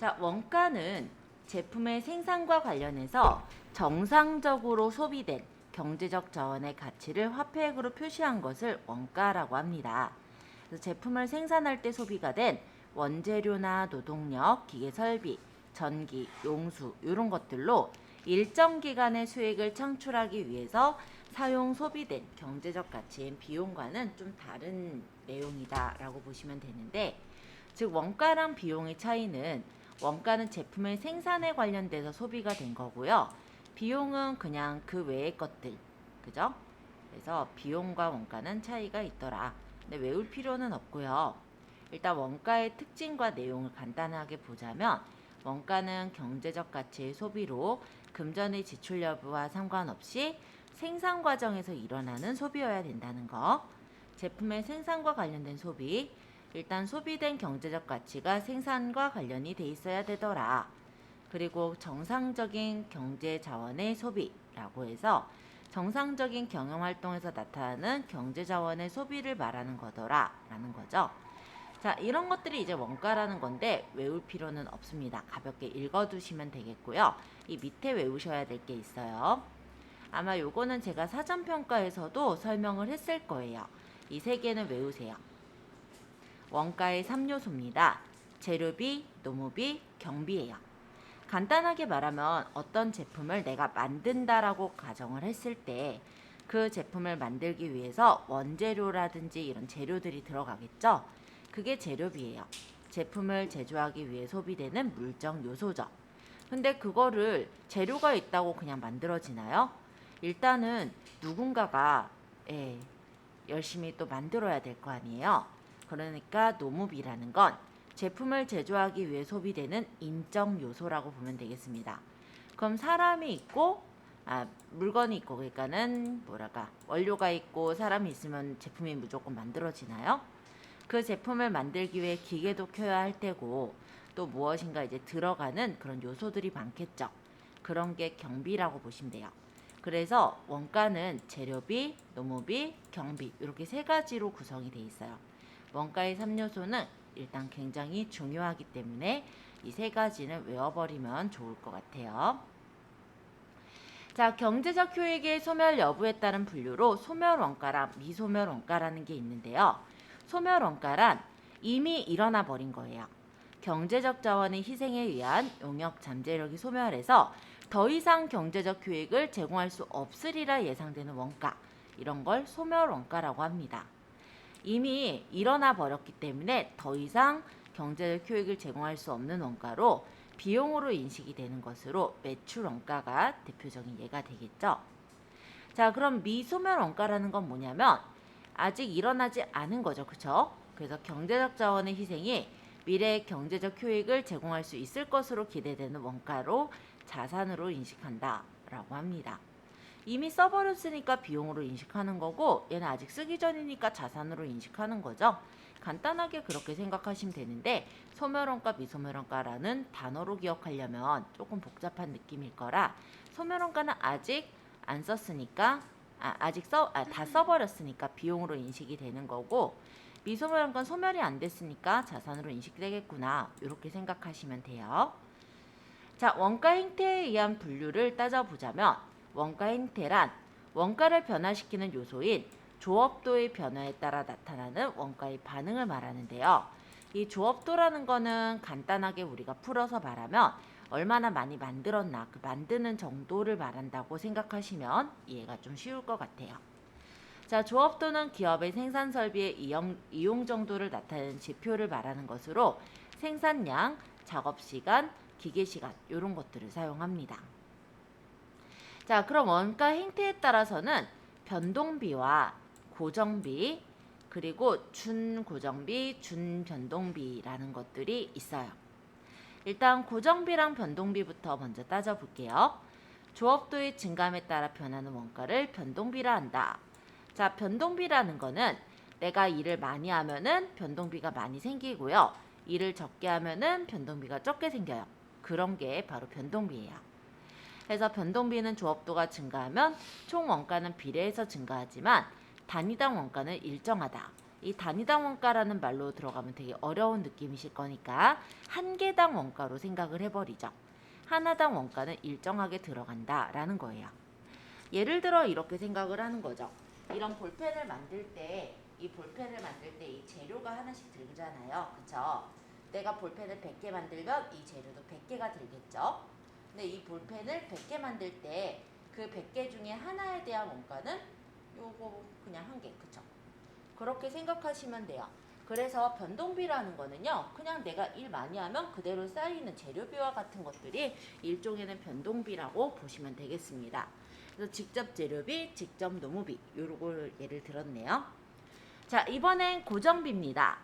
자, 원가는 제품의 생산과 관련해서 정상적으로 소비된 경제적 자원의 가치를 화폐액으로 표시한 것을 원가라고 합니다. 그래서 제품을 생산할 때 소비가 된 원재료나 노동력, 기계 설비, 전기, 용수 이런 것들로 일정 기간의 수익을 창출하기 위해서 사용 소비된 경제적 가치인 비용과는 좀 다른 내용이다라고 보시면 되는데, 즉 원가랑 비용의 차이는 원가는 제품의 생산에 관련돼서 소비가 된 거고요. 비용은 그냥 그 외의 것들, 그죠? 그래서 비용과 원가는 차이가 있더라. 근데 외울 필요는 없고요. 일단 원가의 특징과 내용을 간단하게 보자면, 원가는 경제적 가치의 소비로 금전의 지출 여부와 상관없이 생산 과정에서 일어나는 소비여야 된다는 거. 제품의 생산과 관련된 소비, 일단 소비된 경제적 가치가 생산과 관련이 돼 있어야 되더라. 그리고 정상적인 경제 자원의 소비라고 해서 정상적인 경영 활동에서 나타나는 경제 자원의 소비를 말하는 거더라 라는 거죠. 자, 이런 것들이 이제 원가라는 건데 외울 필요는 없습니다. 가볍게 읽어두시면 되겠고요. 이 밑에 외우셔야 될 게 있어요. 아마 요거는 제가 사전평가에서도 설명을 했을 거예요. 이 세 개는 외우세요. 원가의 3요소입니다. 재료비, 노무비, 경비예요. 간단하게 말하면 어떤 제품을 내가 만든다라고 가정을 했을 때 그 제품을 만들기 위해서 원재료라든지 이런 재료들이 들어가겠죠. 그게 재료비예요. 제품을 제조하기 위해 소비되는 물적 요소죠. 근데 그거를 재료가 있다고 그냥 만들어지나요? 일단은 누군가가 열심히 또 만들어야 될 거 아니에요. 그러니까 노무비라는 건 제품을 제조하기 위해 소비되는 인적 요소라고 보면 되겠습니다. 그럼 사람이 있고 물건이 있고, 그러니까는 원료가 있고 사람이 있으면 제품이 무조건 만들어지나요? 그 제품을 만들기 위해 기계도 켜야 할 테고 또 무엇인가 이제 들어가는 그런 요소들이 많겠죠. 그런 게 경비라고 보시면 돼요. 그래서 원가는 재료비, 노무비, 경비 이렇게 세 가지로 구성이 돼 있어요. 원가의 3요소는 일단 굉장히 중요하기 때문에 이 세 가지는 외워버리면 좋을 것 같아요. 자, 경제적 효익의 소멸 여부에 따른 분류로 소멸원가랑 미소멸원가라는 게 있는데요. 소멸원가란 이미 일어나 버린 거예요. 경제적 자원의 희생에 의한 용역 잠재력이 소멸해서 더 이상 경제적 효익을 제공할 수 없으리라 예상되는 원가, 이런 걸 소멸원가라고 합니다. 이미 일어나 버렸기 때문에 더 이상 경제적 효익을 제공할 수 없는 원가로 비용으로 인식이 되는 것으로 매출 원가가 대표적인 예가 되겠죠. 자, 그럼 미소멸 원가라는 건 뭐냐면 아직 일어나지 않은 거죠. 그쵸? 그래서 경제적 자원의 희생이 미래의 경제적 효익을 제공할 수 있을 것으로 기대되는 원가로 자산으로 인식한다 라고 합니다. 이미 써버렸으니까 비용으로 인식하는 거고, 얘는 아직 쓰기 전이니까 자산으로 인식하는 거죠. 간단하게 그렇게 생각하시면 되는데, 소멸원가, 미소멸원가라는 단어로 기억하려면 조금 복잡한 느낌일 거라, 소멸원가는 아직 안 썼으니까 다 써버렸으니까 비용으로 인식이 되는 거고, 미소멸원가는 소멸이 안 됐으니까 자산으로 인식되겠구나, 이렇게 생각하시면 돼요. 자, 원가 행태에 의한 분류를 따져보자면, 원가 행태란 원가를 변화시키는 요소인 조업도의 변화에 따라 나타나는 원가의 반응을 말하는데요. 이 조업도라는 거는 간단하게 우리가 풀어서 말하면 얼마나 많이 만들었나, 그 만드는 정도를 말한다고 생각하시면 이해가 좀 쉬울 것 같아요. 자, 조업도는 기업의 생산 설비의 이용 정도를 나타내는 지표를 말하는 것으로 생산량, 작업시간, 기계시간 이런 것들을 사용합니다. 자, 그럼 원가 행태에 따라서는 변동비와 고정비, 그리고 준고정비, 준변동비라는 것들이 있어요. 일단 고정비랑 변동비부터 먼저 따져볼게요. 조업도의 증감에 따라 변하는 원가를 변동비라 한다. 자, 변동비라는 거는 내가 일을 많이 하면은 변동비가 많이 생기고요. 일을 적게 하면은 변동비가 적게 생겨요. 그런 게 바로 변동비예요. 그래서 변동비는 조업도가 증가하면 총 원가는 비례해서 증가하지만 단위당 원가는 일정하다. 이 단위당 원가라는 말로 들어가면 되게 어려운 느낌이실 거니까 한 개당 원가로 생각을 해버리죠. 하나당 원가는 일정하게 들어간다라는 거예요. 예를 들어 이렇게 생각을 하는 거죠. 이런 볼펜을 만들 때 이 재료가 하나씩 들잖아요. 그쵸? 내가 볼펜을 100개 만들면 이 재료도 100개가 들겠죠. 근데 이 볼펜을 100개 만들 때 그 100개 중에 하나에 대한 원가는 요거 그냥 한 개. 그쵸? 그렇게 생각하시면 돼요. 그래서 변동비라는 거는요, 그냥 내가 일 많이 하면 그대로 쌓이는 재료비와 같은 것들이 일종에는 변동비라고 보시면 되겠습니다. 그래서 직접 재료비, 직접 노무비 요걸 예를 들었네요. 자, 이번엔 고정비입니다.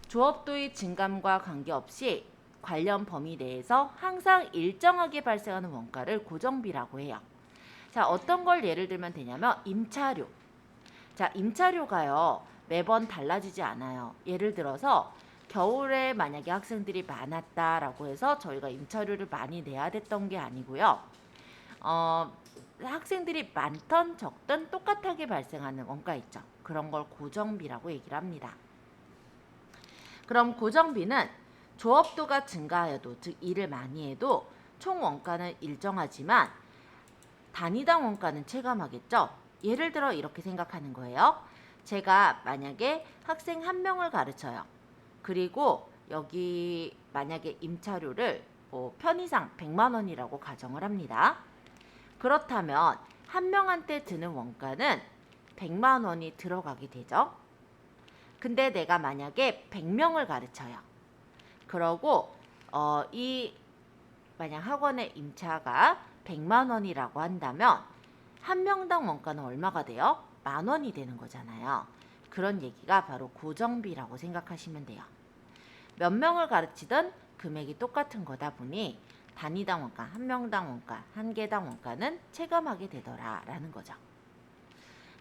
조업도의 증감과 관계없이 관련 범위 내에서 항상 일정하게 발생하는 원가를 고정비라고 해요. 자, 어떤 걸 예를 들면 되냐면 임차료. 자, 임차료가요, 매번 달라지지 않아요. 예를 들어서 겨울에 만약에 학생들이 많았다라고 해서 저희가 임차료를 많이 내야 됐던 게 아니고요. 학생들이 많던 적던 똑같하게 발생하는 원가 있죠. 그런 걸 고정비라고 얘기를 합니다. 그럼 고정비는 조업도가 증가하여도, 즉 일을 많이 해도 총 원가는 일정하지만 단위당 원가는 체감하겠죠. 예를 들어 이렇게 생각하는 거예요. 제가 만약에 학생 한 명을 가르쳐요. 그리고 여기 만약에 임차료를 편의상 100만 원이라고 가정을 합니다. 그렇다면 한 명한테 드는 원가는 100만 원이 들어가게 되죠. 근데 내가 만약에 100명을 가르쳐요. 그러고 이 만약 학원의 임차가 100만 원이라고 한다면 한 명당 원가는 얼마가 돼요? 10,000원이 되는 거잖아요. 그런 얘기가 바로 고정비라고 생각하시면 돼요. 몇 명을 가르치든 금액이 똑같은 거다 보니 단위당 원가, 한 명당 원가, 한 개당 원가는 체감하게 되더라라는 거죠.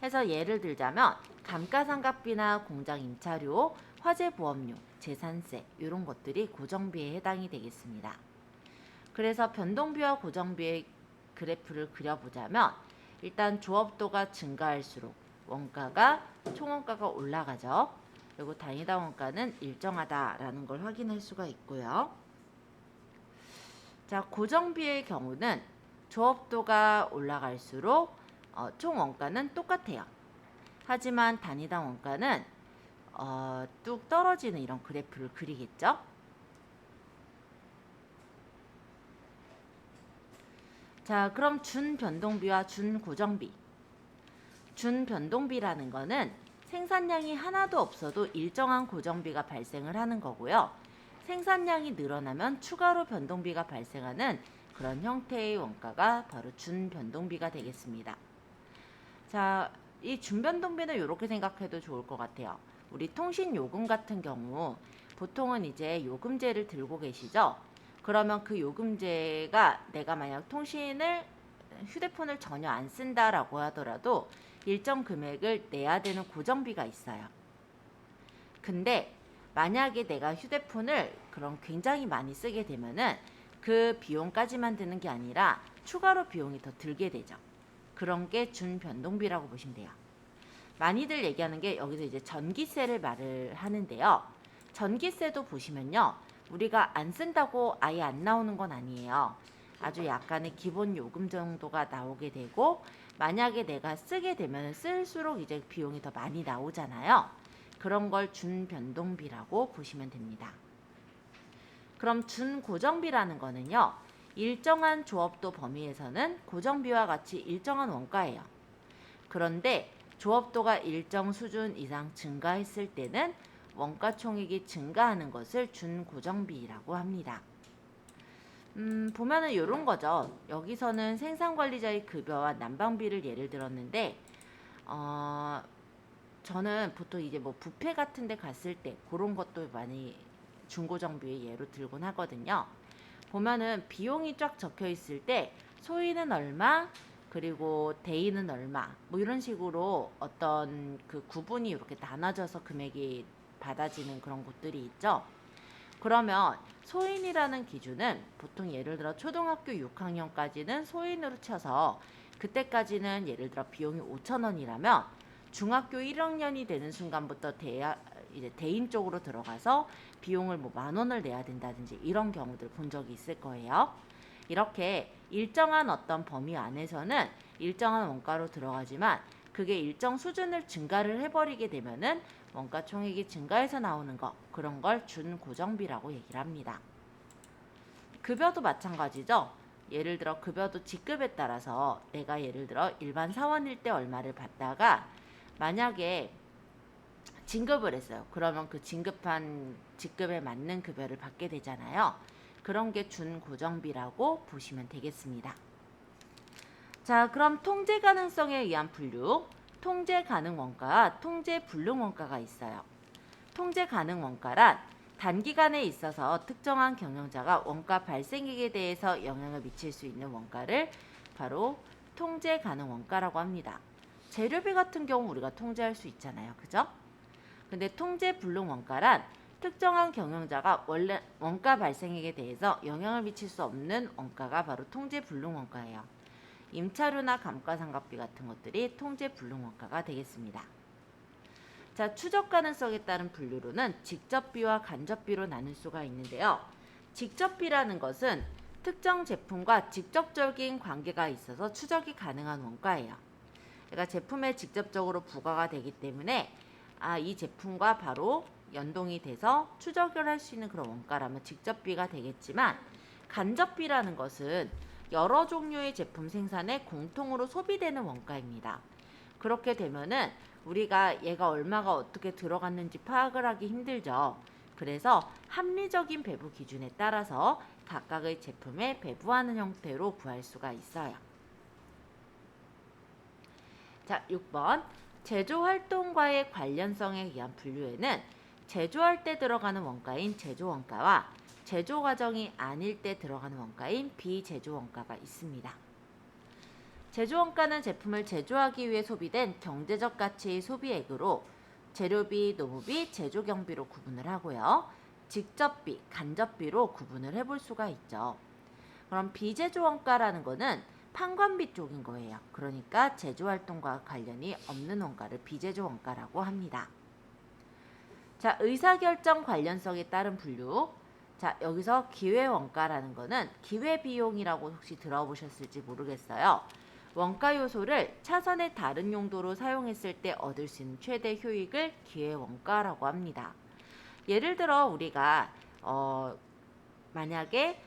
해서 예를 들자면 감가상각비나 공장 임차료, 화재보험료, 재산세 이런 것들이 고정비에 해당이 되겠습니다. 그래서 변동비와 고정비의 그래프를 그려보자면 일단 조업도가 증가할수록 원가가 총원가가 올라가죠. 그리고 단위당 원가는 일정하다라는 걸 확인할 수가 있고요. 자, 고정비의 경우는 조업도가 올라갈수록 총 원가는 똑같아요. 하지만 단위당 원가는 뚝 떨어지는 이런 그래프를 그리겠죠. 자, 그럼 준변동비와 준고정비. 준변동비라는 거는 생산량이 하나도 없어도 일정한 고정비가 발생을 하는 거고요. 생산량이 늘어나면 추가로 변동비가 발생하는 그런 형태의 원가가 바로 준변동비가 되겠습니다. 자, 이 준변동비는 이렇게 생각해도 좋을 것 같아요. 우리 통신요금 같은 경우 보통은 이제 요금제를 들고 계시죠? 그러면 그 요금제가 내가 만약 휴대폰을 전혀 안 쓴다라고 하더라도 일정 금액을 내야 되는 고정비가 있어요. 근데 만약에 내가 휴대폰을 그럼 굉장히 많이 쓰게 되면은 그 비용까지만 드는 게 아니라 추가로 비용이 더 들게 되죠. 그런 게 준변동비라고 보시면 돼요. 많이들 얘기하는 게 여기서 이제 전기세를 말을 하는데요. 전기세도 보시면요. 우리가 안 쓴다고 아예 안 나오는 건 아니에요. 아주 약간의 기본 요금 정도가 나오게 되고 만약에 내가 쓰게 되면 쓸수록 이제 비용이 더 많이 나오잖아요. 그런 걸 준변동비라고 보시면 됩니다. 그럼 준고정비라는 거는요. 일정한 조업도 범위에서는 고정비와 같이 일정한 원가예요. 그런데 조업도가 일정 수준 이상 증가했을 때는 원가 총액이 증가하는 것을 준고정비라고 합니다. 보면은 이런 거죠. 여기서는 생산관리자의 급여와 난방비를 예를 들었는데 저는 보통 이제 뭐 뷔페 같은 데 갔을 때 그런 것도 많이 준고정비의 예로 들곤 하거든요. 보면은 비용이 쫙 적혀 있을 때 소위는 얼마, 그리고 대위는 얼마, 뭐 이런 식으로 어떤 그 구분이 이렇게 나눠져서 금액이 받아지는 그런 곳들이 있죠. 그러면 소인이라는 기준은 보통 예를 들어 초등학교 6학년까지는 소인으로 쳐서 그때까지는 예를 들어 비용이 5,000원이라면 중학교 1학년이 되는 순간부터 이제 대인 쪽으로 들어가서 비용을 뭐 10,000원을 내야 된다든지 이런 경우들 본 적이 있을 거예요. 이렇게 일정한 어떤 범위 안에서는 일정한 원가로 들어가지만 그게 일정 수준을 증가를 해버리게 되면은 원가 총액이 증가해서 나오는 거, 그런 걸 준고정비라고 얘기를 합니다. 급여도 마찬가지죠. 예를 들어 급여도 직급에 따라서 내가 예를 들어 일반 사원일 때 얼마를 받다가 만약에 진급을 했어요. 그러면 그 진급한 직급에 맞는 급여를 받게 되잖아요. 그런 게 준고정비라고 보시면 되겠습니다. 자, 그럼 통제 가능성에 의한 분류, 통제 가능 원가와 통제 불능 원가가 있어요. 통제 가능 원가란 단기간에 있어서 특정한 경영자가 원가 발생액에 대해서 영향을 미칠 수 있는 원가를 바로 통제 가능 원가라고 합니다. 재료비 같은 경우 우리가 통제할 수 있잖아요. 그죠? 근데 통제 불능 원가란 특정한 경영자가 원래 원가 발생액에 대해서 영향을 미칠 수 없는 원가가 바로 통제 불능 원가예요. 임차료나 감가상각비 같은 것들이 통제 불능 원가가 되겠습니다. 자, 추적 가능성에 따른 분류로는 직접비와 간접비로 나눌 수가 있는데요. 직접비라는 것은 특정 제품과 직접적인 관계가 있어서 추적이 가능한 원가예요. 그러니까 제품에 직접적으로 부과가 되기 때문에 이 제품과 바로 연동이 돼서 추적을 할 수 있는 그런 원가라면 직접비가 되겠지만, 간접비라는 것은 여러 종류의 제품 생산에 공통으로 소비되는 원가입니다. 그렇게 되면은 우리가 얘가 얼마가 어떻게 들어갔는지 파악을 하기 힘들죠. 그래서 합리적인 배부 기준에 따라서 각각의 제품에 배부하는 형태로 구할 수가 있어요. 자, 6번. 제조활동과의 관련성에 의한 분류에는 제조할 때 들어가는 원가인 제조원가와 제조 과정이 아닐 때 들어가는 원가인 비제조원가가 있습니다. 제조원가는 제품을 제조하기 위해 소비된 경제적 가치의 소비액으로 재료비, 노무비, 제조경비로 구분을 하고요. 직접비, 간접비로 구분을 해볼 수가 있죠. 그럼 비제조원가라는 거는 판관비 쪽인 거예요. 그러니까 제조활동과 관련이 없는 원가를 비제조원가라고 합니다. 자, 의사결정 관련성에 따른 분류. 자, 여기서 기회원가라는 거는 기회비용이라고 혹시 들어보셨을지 모르겠어요. 원가 요소를 차선의 다른 용도로 사용했을 때 얻을 수 있는 최대 효익을 기회원가라고 합니다. 예를 들어 우리가 만약에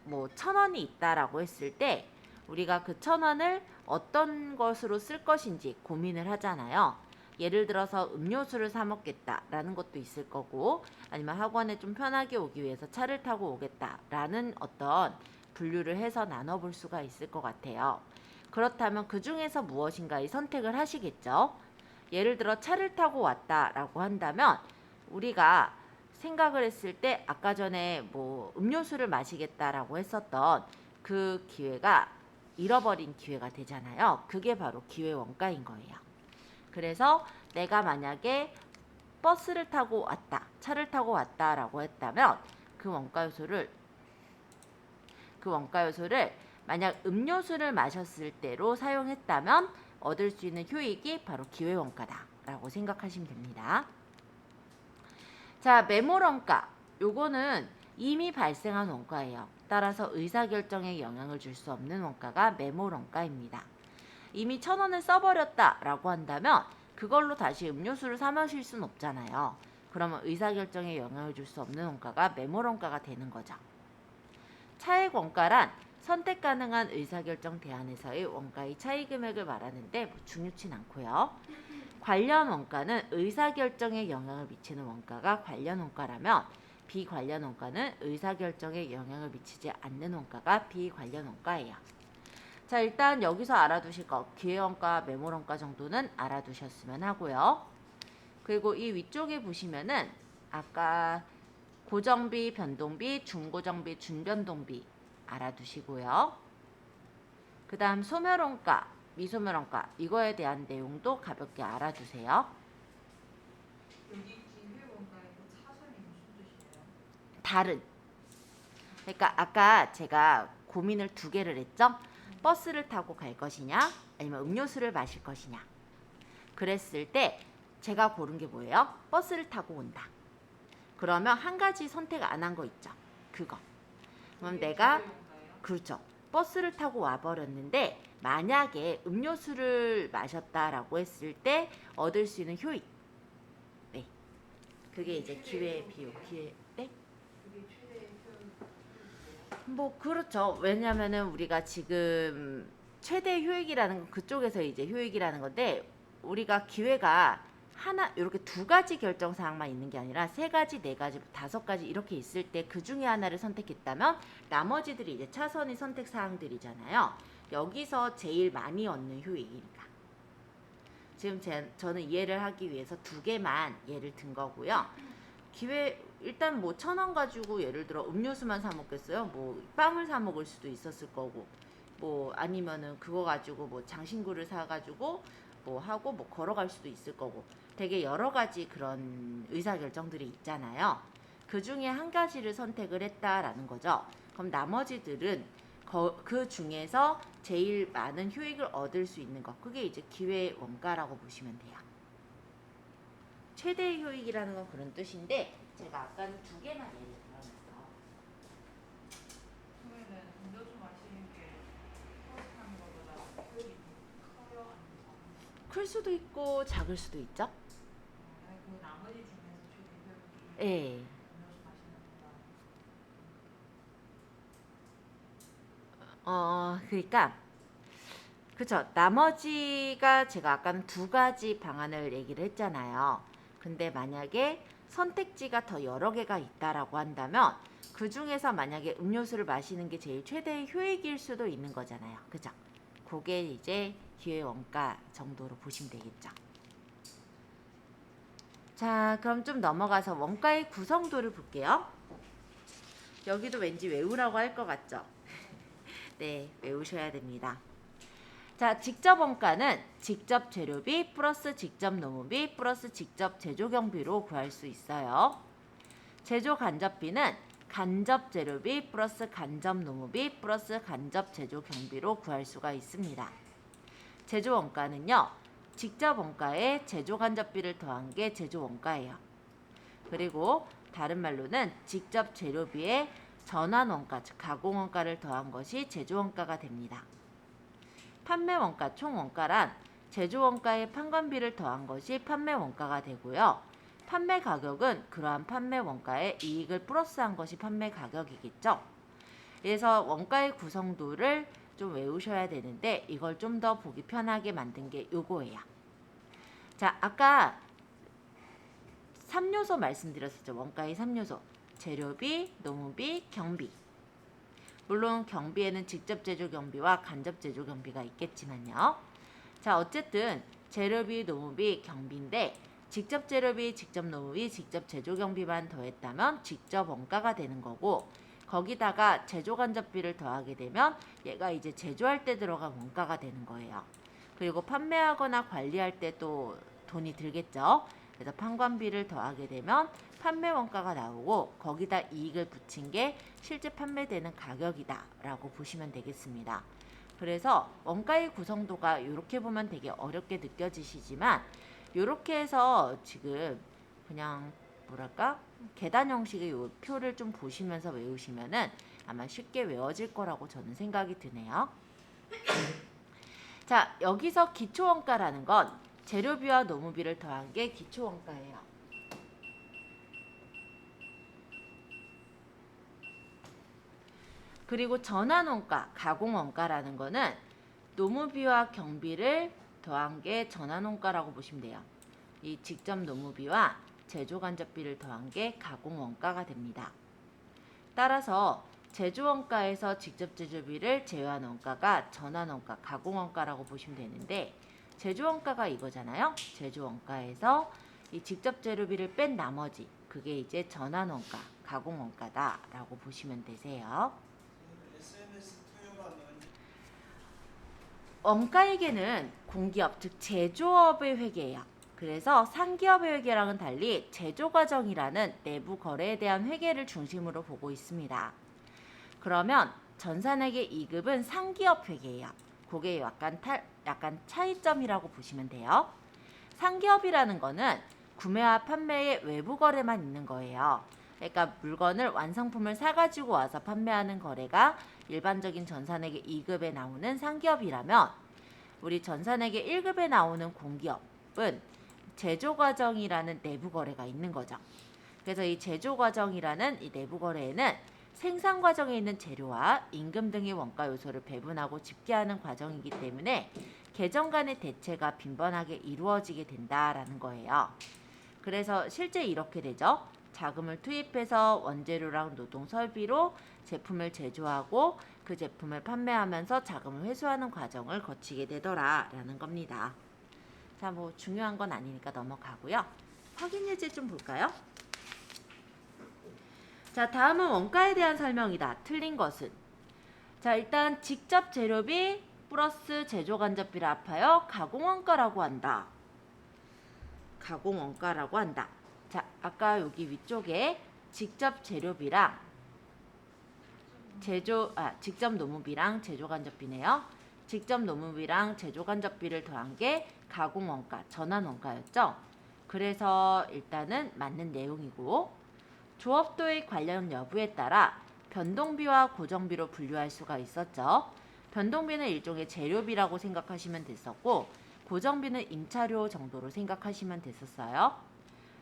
뭐 1,000원이 있다라고 했을 때 우리가 그 1,000원을 어떤 것으로 쓸 것인지 고민을 하잖아요. 예를 들어서 음료수를 사 먹겠다라는 것도 있을 거고, 아니면 학원에 좀 편하게 오기 위해서 차를 타고 오겠다라는 어떤 분류를 해서 나눠볼 수가 있을 것 같아요. 그렇다면 그 중에서 무엇인가의 선택을 하시겠죠. 예를 들어 차를 타고 왔다라고 한다면 우리가 생각을 했을 때 아까 전에 뭐 음료수를 마시겠다라고 했었던 그 기회가 잃어버린 기회가 되잖아요. 그게 바로 기회 원가인 거예요. 그래서 내가 만약에 버스를 타고 왔다, 차를 타고 왔다라고 했다면 그 원가 요소를 만약 음료수를 마셨을 때로 사용했다면 얻을 수 있는 효익이 바로 기회 원가다라고 생각하시면 됩니다. 자, 매몰원가. 요거는 이미 발생한 원가예요. 따라서 의사결정에 영향을 줄 수 없는 원가가 매몰원가입니다. 이미 1,000원을 써버렸다라고 한다면 그걸로 다시 음료수를 사 마실 수는 없잖아요. 그러면 의사결정에 영향을 줄 수 없는 원가가 매몰원가가 되는 거죠. 차액 원가란 선택 가능한 의사결정 대안에서의 원가의 차이 금액을 말하는데 뭐 중요치 않고요. 관련 원가는 의사결정에 영향을 미치는 원가가 관련 원가라면 비관련 원가는 의사결정에 영향을 미치지 않는 원가가 비관련 원가예요. 자, 일단 여기서 알아두실 거 기회원가, 매몰원가 정도는 알아두셨으면 하고요. 그리고 이 위쪽에 보시면은 아까 고정비, 변동비, 중고정비, 준변동비 알아두시고요. 그 다음 소멸원가, 미소멸원가 이거에 대한 내용도 가볍게 알아두세요. 여기 기회원가이고 차선이 무슨 뜻이에요? 다른. 그러니까 아까 제가 고민을 2개를 했죠. 버스를 타고 갈 것이냐 아니면 음료수를 마실 것이냐. 그랬을 때 제가 고른 게 뭐예요? 버스를 타고 온다. 그러면 한 가지 선택 안 한 거 있죠. 그거. 그럼 내가 그렇죠. 버스를 타고 와버렸는데 만약에 음료수를 마셨다라고 했을 때 얻을 수 있는 효익. 네. 그게 이제 기회 비용. 기회. 네? 그게 최대 효율. 뭐 그렇죠. 왜냐면은 우리가 지금 최대 효익이라는 건 그쪽에서 이제 효익이라는 건데 우리가 기회가 하나 이렇게 두 가지 결정 사항만 있는 게 아니라 세 가지, 네 가지, 다섯 가지 이렇게 있을 때 그 중에 하나를 선택했다면 나머지들이 이제 차선의 선택 사항들이잖아요. 여기서 제일 많이 얻는 효익이니까. 지금 저는 이해를 하기 위해서 두 개만 예를 든 거고요. 기회 일단 뭐 1,000원 가지고 예를 들어 음료수만 사 먹겠어요? 뭐 빵을 사 먹을 수도 있었을 거고 뭐 아니면은 그거 가지고 뭐 장신구를 사 가지고 뭐 하고 뭐 걸어갈 수도 있을 거고 되게 여러 가지 그런 의사결정들이 있잖아요. 그 중에 한 가지를 선택을 했다라는 거죠. 그럼 나머지들은 그 중에서 제일 많은 효익을 얻을 수 있는 것 그게 이제 기회 원가라고 보시면 돼요. 최대 효익이라는 건 그런 뜻인데 제가 아까는 두 개만 예를 들어놨어. 그러면은 음료수 마시는 게 버스 타는 것보다 효율이 커요? 아니면 작아요? 클 수도 있고 작을 수도 있죠. 아니, 그 나머지 중에서 최대 효율이 예. 음료수 마시는 것보다. 그러니까 그쵸. 나머지가 제가 아까는 두 가지 방안을 얘기를 했잖아요. 근데 만약에 선택지가 더 여러 개가 있다라고 한다면 그 중에서 만약에 음료수를 마시는 게 제일 최대의 효익일 수도 있는 거잖아요. 그죠? 그게 이제 기회 원가 정도로 보시면 되겠죠. 자, 그럼 좀 넘어가서 원가의 구성도를 볼게요. 여기도 왠지 외우라고 할 것 같죠? 네, 외우셔야 됩니다. 자, 직접 원가는 직접 재료비 플러스 직접 노무비 플러스 직접 제조 경비로 구할 수 있어요. 제조 간접비는 간접 재료비 플러스 간접 노무비 플러스 간접 제조 경비로 구할 수가 있습니다. 제조 원가는요. 직접 원가에 제조 간접비를 더한 게 제조 원가예요. 그리고 다른 말로는 직접 재료비에 전환 원가, 즉 가공 원가를 더한 것이 제조 원가가 됩니다. 판매 원가, 총 원가란 제조 원가에 판관비를 더한 것이 판매 원가가 되고요. 판매 가격은 그러한 판매 원가에 이익을 플러스한 것이 판매 가격이겠죠. 그래서 원가의 구성도를 좀 외우셔야 되는데 이걸 좀 더 보기 편하게 만든 게 요거예요. 자, 아까 3요소 말씀드렸었죠. 원가의 3요소. 재료비, 노무비, 경비. 물론 경비에는 직접 제조 경비와 간접 제조 경비가 있겠지만요. 자, 어쨌든 재료비, 노무비, 경비인데 직접 재료비, 직접 노무비, 직접 제조 경비만 더했다면 직접 원가가 되는 거고 거기다가 제조 간접비를 더하게 되면 얘가 이제 제조할 때 들어간 원가가 되는 거예요. 그리고 판매하거나 관리할 때 또 돈이 들겠죠. 그래서 판관비를 더하게 되면 판매 원가가 나오고 거기다 이익을 붙인 게 실제 판매되는 가격이다 라고 보시면 되겠습니다. 그래서 원가의 구성도가 이렇게 보면 되게 어렵게 느껴지시지만 이렇게 해서 지금 그냥 뭐랄까 계단 형식의 요 표를 좀 보시면서 외우시면은 아마 쉽게 외워질 거라고 저는 생각이 드네요. 자, 여기서 기초원가라는 건 재료비와 노무비를 더한 게 기초원가예요. 그리고 전환원가, 가공원가라는 거는 노무비와 경비를 더한 게 전환원가라고 보시면 돼요. 이 직접 노무비와 제조간접비를 더한 게 가공원가가 됩니다. 따라서 제조원가에서 직접 제조비를 제외한 원가가 전환원가, 가공원가라고 보시면 되는데 제조원가가 이거잖아요. 제조원가에서 이 직접 재료비를 뺀 나머지 그게 이제 전환원가, 가공원가다라고 보시면 되세요. 원가회계는 공기업, 즉 제조업의 회계예요. 그래서 상기업의 회계랑은 달리 제조과정이라는 내부 거래에 대한 회계를 중심으로 보고 있습니다. 그러면 전산회계 2급은 상기업 회계예요. 그게 약간 차이점이라고 보시면 돼요. 상기업이라는 거는 구매와 판매의 외부 거래만 있는 거예요. 그러니까 물건을 완성품을 사가지고 와서 판매하는 거래가 일반적인 전산회계 2급에 나오는 상기업이라면 우리 전산회계 1급에 나오는 공기업은 제조 과정이라는 내부 거래가 있는 거죠. 그래서 이 제조 과정이라는 이 내부 거래에는 생산 과정에 있는 재료와 임금 등의 원가 요소를 배분하고 집계하는 과정이기 때문에 계정 간의 대체가 빈번하게 이루어지게 된다라는 거예요. 그래서 실제 이렇게 되죠. 자금을 투입해서 원재료랑 노동 설비로 제품을 제조하고 그 제품을 판매하면서 자금을 회수하는 과정을 거치게 되더라라는 겁니다. 자, 뭐 중요한 건 아니니까 넘어가고요. 확인 예제 좀 볼까요? 자, 다음은 원가에 대한 설명이다. 틀린 것은? 자, 일단 직접 재료비 플러스 제조 간접비를 합하여 가공원가라고 한다. 가공원가라고 한다. 자, 아까 여기 위쪽에 직접 재료비랑 직접 노무비랑 제조 간접비네요. 직접 노무비랑 제조 간접비를 더한 게 가공원가, 전환원가였죠. 그래서 일단은 맞는 내용이고 조업도의 관련 여부에 따라 변동비와 고정비로 분류할 수가 있었죠. 변동비는 일종의 재료비라고 생각하시면 됐었고 고정비는 임차료 정도로 생각하시면 됐었어요.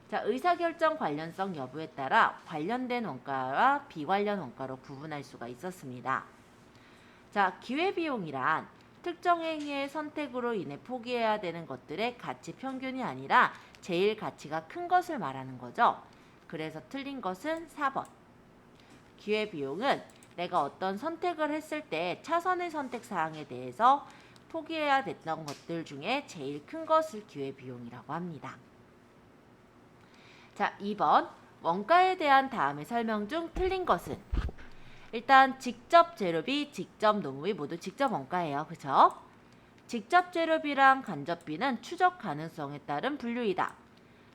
자, 의사결정 관련성 여부에 따라 관련된 원가와 비관련 원가로 구분할 수가 있었습니다. 자, 기회비용이란 특정 행위의 선택으로 인해 포기해야 되는 것들의 가치 평균이 아니라 제일 가치가 큰 것을 말하는 거죠. 그래서 틀린 것은 4번. 기회비용은 내가 어떤 선택을 했을 때 차선의 선택 사항에 대해서 포기해야 됐던 것들 중에 제일 큰 것을 기회비용이라고 합니다. 자, 2번. 원가에 대한 다음의 설명 중 틀린 것은? 일단 직접 재료비, 직접 노무비 모두 직접 원가예요. 그죠? 직접 재료비랑 간접비는 추적 가능성에 따른 분류이다.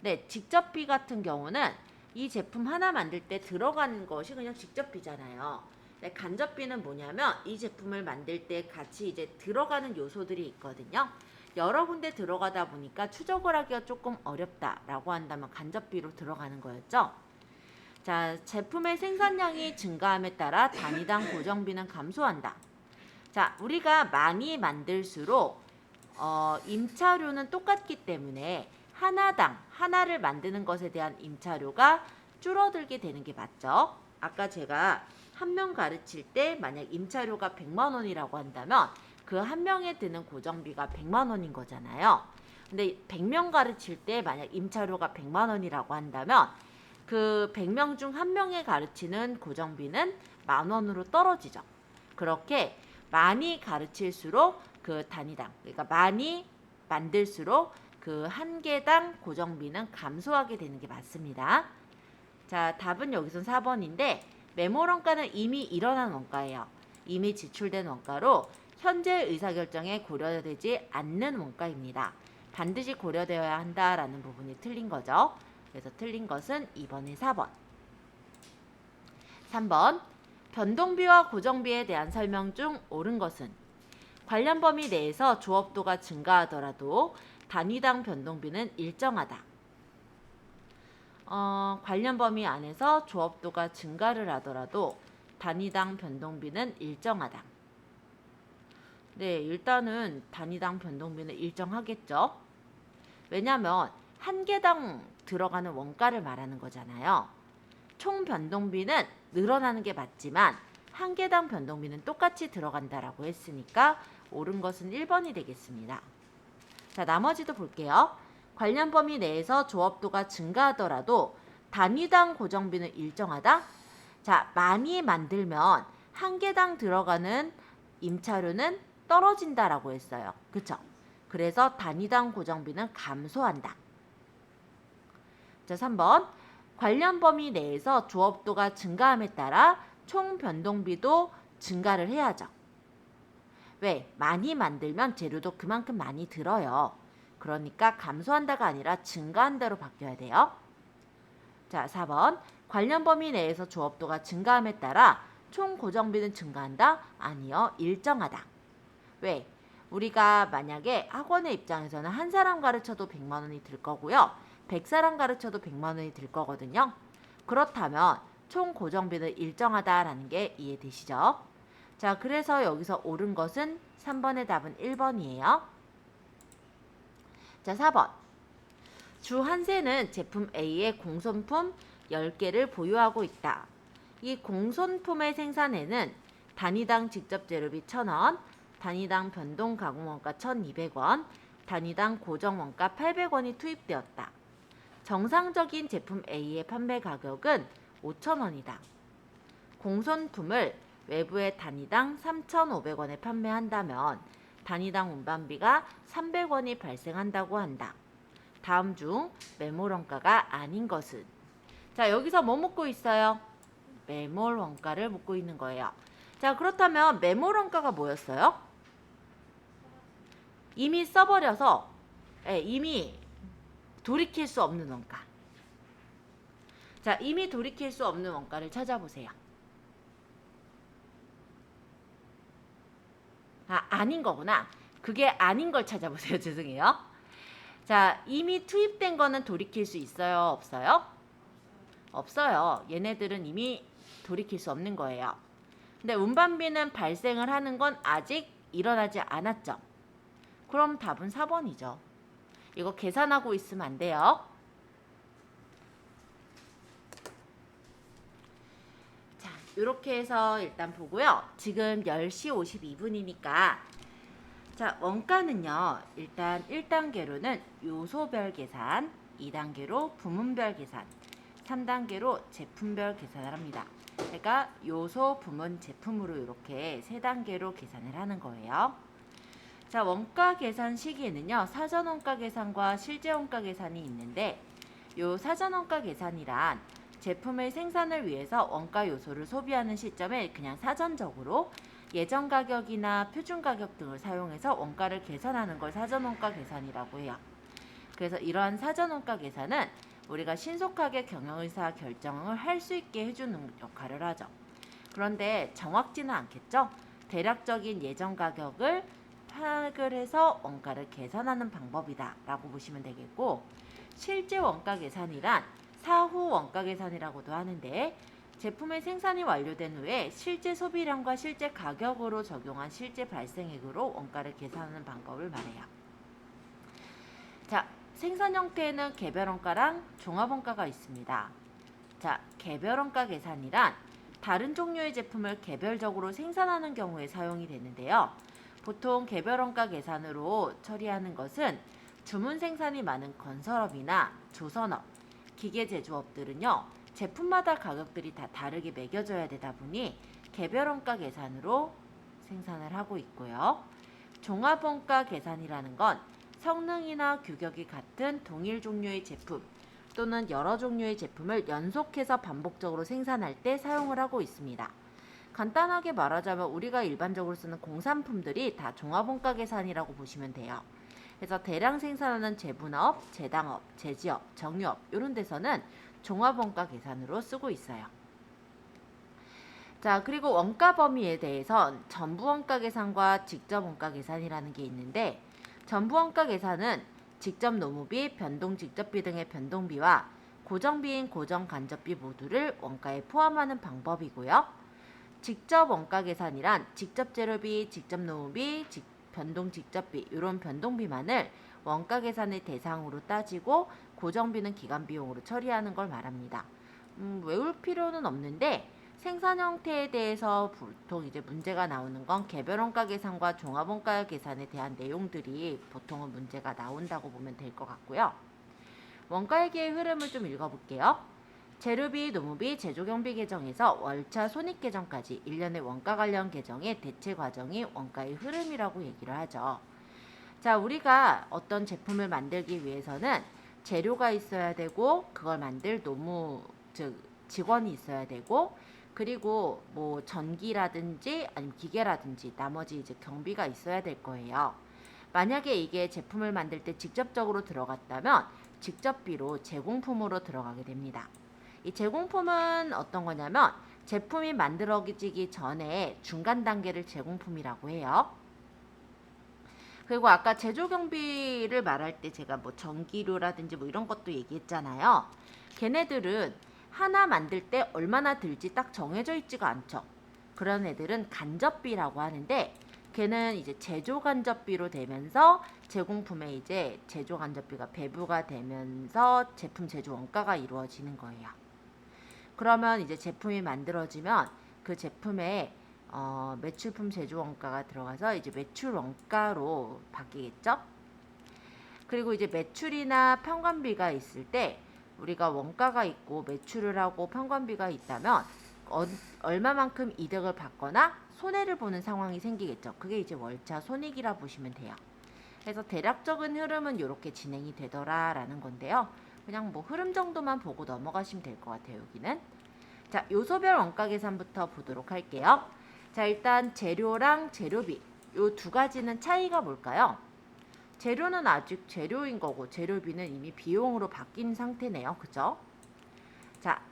네, 직접비 같은 경우는 이 제품 하나 만들 때 들어가는 것이 그냥 직접비잖아요. 네, 간접비는 뭐냐면 이 제품을 만들 때 같이 이제 들어가는 요소들이 있거든요. 여러 군데 들어가다 보니까 추적을 하기가 조금 어렵다라고 한다면 간접비로 들어가는 거였죠. 자, 제품의 생산량이 증가함에 따라 단위당 고정비는 감소한다. 자, 우리가 많이 만들수록 임차료는 똑같기 때문에 하나를 만드는 것에 대한 임차료가 줄어들게 되는 게 맞죠. 아까 제가 한 명 가르칠 때 만약 임차료가 100만 원이라고 한다면 그 한 명에 드는 고정비가 100만 원인 거잖아요. 근데 100명 가르칠 때 만약 임차료가 100만 원이라고 한다면 그 100명 중 한 명에 가르치는 고정비는 10,000원으로 떨어지죠. 그렇게 많이 가르칠수록 그 단위당, 그러니까 많이 만들수록 그 한 개당 고정비는 감소하게 되는 게 맞습니다. 자, 답은 여기선 4번인데 메모원가는 이미 일어난 원가예요. 이미 지출된 원가로 현재 의사결정에 고려되지 않는 원가입니다. 반드시 고려되어야 한다라는 부분이 틀린 거죠. 그래서 틀린 것은 2번의 4번. 3번. 변동비와 고정비에 대한 설명 중 옳은 것은? 관련 범위 내에서 조업도가 증가하더라도 단위당 변동비는 일정하다. 관련 범위 안에서 조업도가 증가를 하더라도 단위당 변동비는 일정하다. 네, 일단은 단위당 변동비는 일정하겠죠. 왜냐하면 한 개당 들어가는 원가를 말하는 거잖아요. 총 변동비는 늘어나는 게 맞지만 한 개당 변동비는 똑같이 들어간다라고 했으니까 옳은 것은 1번이 되겠습니다. 자, 나머지도 볼게요. 관련 범위 내에서 조업도가 증가하더라도 단위당 고정비는 일정하다. 자, 많이 만들면 한 개당 들어가는 임차료는 떨어진다라고 했어요. 그쵸? 그래서 단위당 고정비는 감소한다. 자, 3번. 관련 범위 내에서 조업도가 증가함에 따라 총 변동비도 증가를 해야죠. 왜? 많이 만들면 재료도 그만큼 많이 들어요. 그러니까 감소한다가 아니라 증가한다로 바뀌어야 돼요. 자, 4번. 관련 범위 내에서 조업도가 증가함에 따라 총 고정비는 증가한다? 아니요. 일정하다. 왜? 우리가 만약에 학원의 입장에서는 한 사람 가르쳐도 100만 원이 들 거고요. 100사람 가르쳐도 100만 원이 들 거거든요. 그렇다면 총 고정비는 일정하다라는 게 이해되시죠? 자, 그래서 여기서 옳은 것은 3번의 답은 1번이에요. 자, 4번. 주 한세는 제품 A의 공손품 10개를 보유하고 있다. 이 공손품의 생산에는 단위당 직접 재료비 1,000원, 단위당 변동 가공원가 1,200원, 단위당 고정원가 800원이 투입되었다. 정상적인 제품 A의 판매 가격은 5,000원이다. 공손품을 외부에 단위당 3,500원에 판매한다면 단위당 운반비가 300원이 발생한다고 한다. 다음 중 매몰 원가가 아닌 것은? 자, 여기서 뭐 묻고 있어요? 매몰 원가를 묻고 있는 거예요. 자, 그렇다면 매몰 원가가 뭐였어요? 이미 써버려서 이미 돌이킬 수 없는 원가. 자, 이미 돌이킬 수 없는 원가를 찾아보세요. 아닌 거구나. 그게 아닌 걸 찾아보세요. 죄송해요. 자, 이미 투입된 거는 돌이킬 수 있어요? 없어요? 없어요. 얘네들은 이미 돌이킬 수 없는 거예요. 근데 운반비는 발생을 하는 건 아직 일어나지 않았죠. 그럼 답은 4번이죠. 이거 계산하고 있으면 안 돼요. 자, 이렇게 해서 일단 보고요. 지금 10시 52분이니까 자, 원가는요. 일단 1단계로는 요소별 계산, 2단계로 부문별 계산, 3단계로 제품별 계산을 합니다. 그러니까 요소, 부문, 제품으로 이렇게 3단계로 계산을 하는 거예요. 자, 원가 계산 시기에는요. 사전 원가 계산과 실제 원가 계산이 있는데 요 사전 원가 계산이란 제품의 생산을 위해서 원가 요소를 소비하는 시점에 그냥 사전적으로 예정 가격이나 표준 가격 등을 사용해서 원가를 계산하는 걸 사전 원가 계산이라고 해요. 그래서 이러한 사전 원가 계산은 우리가 신속하게 경영의사 결정을 할 수 있게 해주는 역할을 하죠. 그런데 정확지는 않겠죠? 대략적인 예정 가격을 파악을 해서 원가를 계산하는 방법이다 라고 보시면 되겠고, 실제 원가 계산이란 사후 원가 계산이라고도 하는데 제품의 생산이 완료된 후에 실제 소비량과 실제 가격으로 적용한 실제 발생액으로 원가를 계산하는 방법을 말해요. 자, 생산 형태에는 개별 원가랑 종합 원가가 있습니다. 자, 개별 원가 계산이란 다른 종류의 제품을 개별적으로 생산하는 경우에 사용이 되는데요. 보통 개별 원가 계산으로 처리하는 것은 주문 생산이 많은 건설업이나 조선업, 기계 제조업들은요. 제품마다 가격들이 다 다르게 매겨져야 되다 보니 개별 원가 계산으로 생산을 하고 있고요. 종합 원가 계산이라는 건 성능이나 규격이 같은 동일 종류의 제품 또는 여러 종류의 제품을 연속해서 반복적으로 생산할 때 사용을 하고 있습니다. 간단하게 말하자면 우리가 일반적으로 쓰는 공산품들이 다 종합 원가 계산이라고 보시면 돼요. 그래서 대량 생산하는 제분업, 제당업, 제지업, 정유업 이런 데서는 종합원가 계산으로 쓰고 있어요. 자, 그리고 원가 범위에 대해선 전부원가 계산과 직접원가 계산이라는 게 있는데 전부원가 계산은 직접 노무비, 변동 직접비 등의 변동비와 고정비인 고정 간접비 모두를 원가에 포함하는 방법이고요. 직접 원가 계산이란 직접 재료비, 직접 노무비, 변동 직접비 이런 변동비만을 원가 계산의 대상으로 따지고 고정비는 기간 비용으로 처리하는 걸 말합니다. 외울 필요는 없는데 생산 형태에 대해서 보통 이제 문제가 나오는 건 개별 원가 계산과 종합 원가 계산에 대한 내용들이 보통은 문제가 나온다고 보면 될 것 같고요. 원가회계의 흐름을 좀 읽어볼게요. 재료비, 노무비, 제조경비 계정에서 월차 손익 계정까지 일련의 원가 관련 계정의 대체 과정이 원가의 흐름이라고 얘기를 하죠. 자, 우리가 어떤 제품을 만들기 위해서는 재료가 있어야 되고 그걸 만들 노무 즉 직원이 있어야 되고 그리고 뭐 전기라든지 아니면 기계라든지 나머지 이제 경비가 있어야 될 거예요. 만약에 이게 제품을 만들 때 직접적으로 들어갔다면 직접비로 제공품으로 들어가게 됩니다. 이 제공품은 어떤 거냐면 제품이 만들어지기 전에 중간 단계를 제공품이라고 해요. 그리고 아까 제조 경비를 말할 때 제가 뭐 전기료라든지 뭐 이런 것도 얘기했잖아요. 걔네들은 하나 만들 때 얼마나 들지 딱 정해져 있지가 않죠. 그런 애들은 간접비라고 하는데 걔는 이제 제조 간접비로 되면서 제공품에 이제 제조 간접비가 배부가 되면서 제품 제조 원가가 이루어지는 거예요. 그러면 이제 제품이 만들어지면 그 제품에 매출품 제조 원가가 들어가서 이제 매출 원가로 바뀌겠죠? 그리고 이제 매출이나 평관비가 있을 때 우리가 원가가 있고 매출을 하고 평관비가 있다면 얼마만큼 이득을 받거나 손해를 보는 상황이 생기겠죠. 그게 이제 월차 손익이라 보시면 돼요. 그래서 대략적인 흐름은 이렇게 진행이 되더라라는 건데요. 그냥 뭐 흐름 정도만 보고 넘어가시면 될 것 같아요. 여기는. 자, 요소별 원가 계산부터 보도록 할게요. 자, 일단 재료랑 재료비 요 두 가지는 차이가 뭘까요? 재료는 아직 재료인 거고 재료비는 이미 비용으로 바뀐 상태네요. 그죠? 자,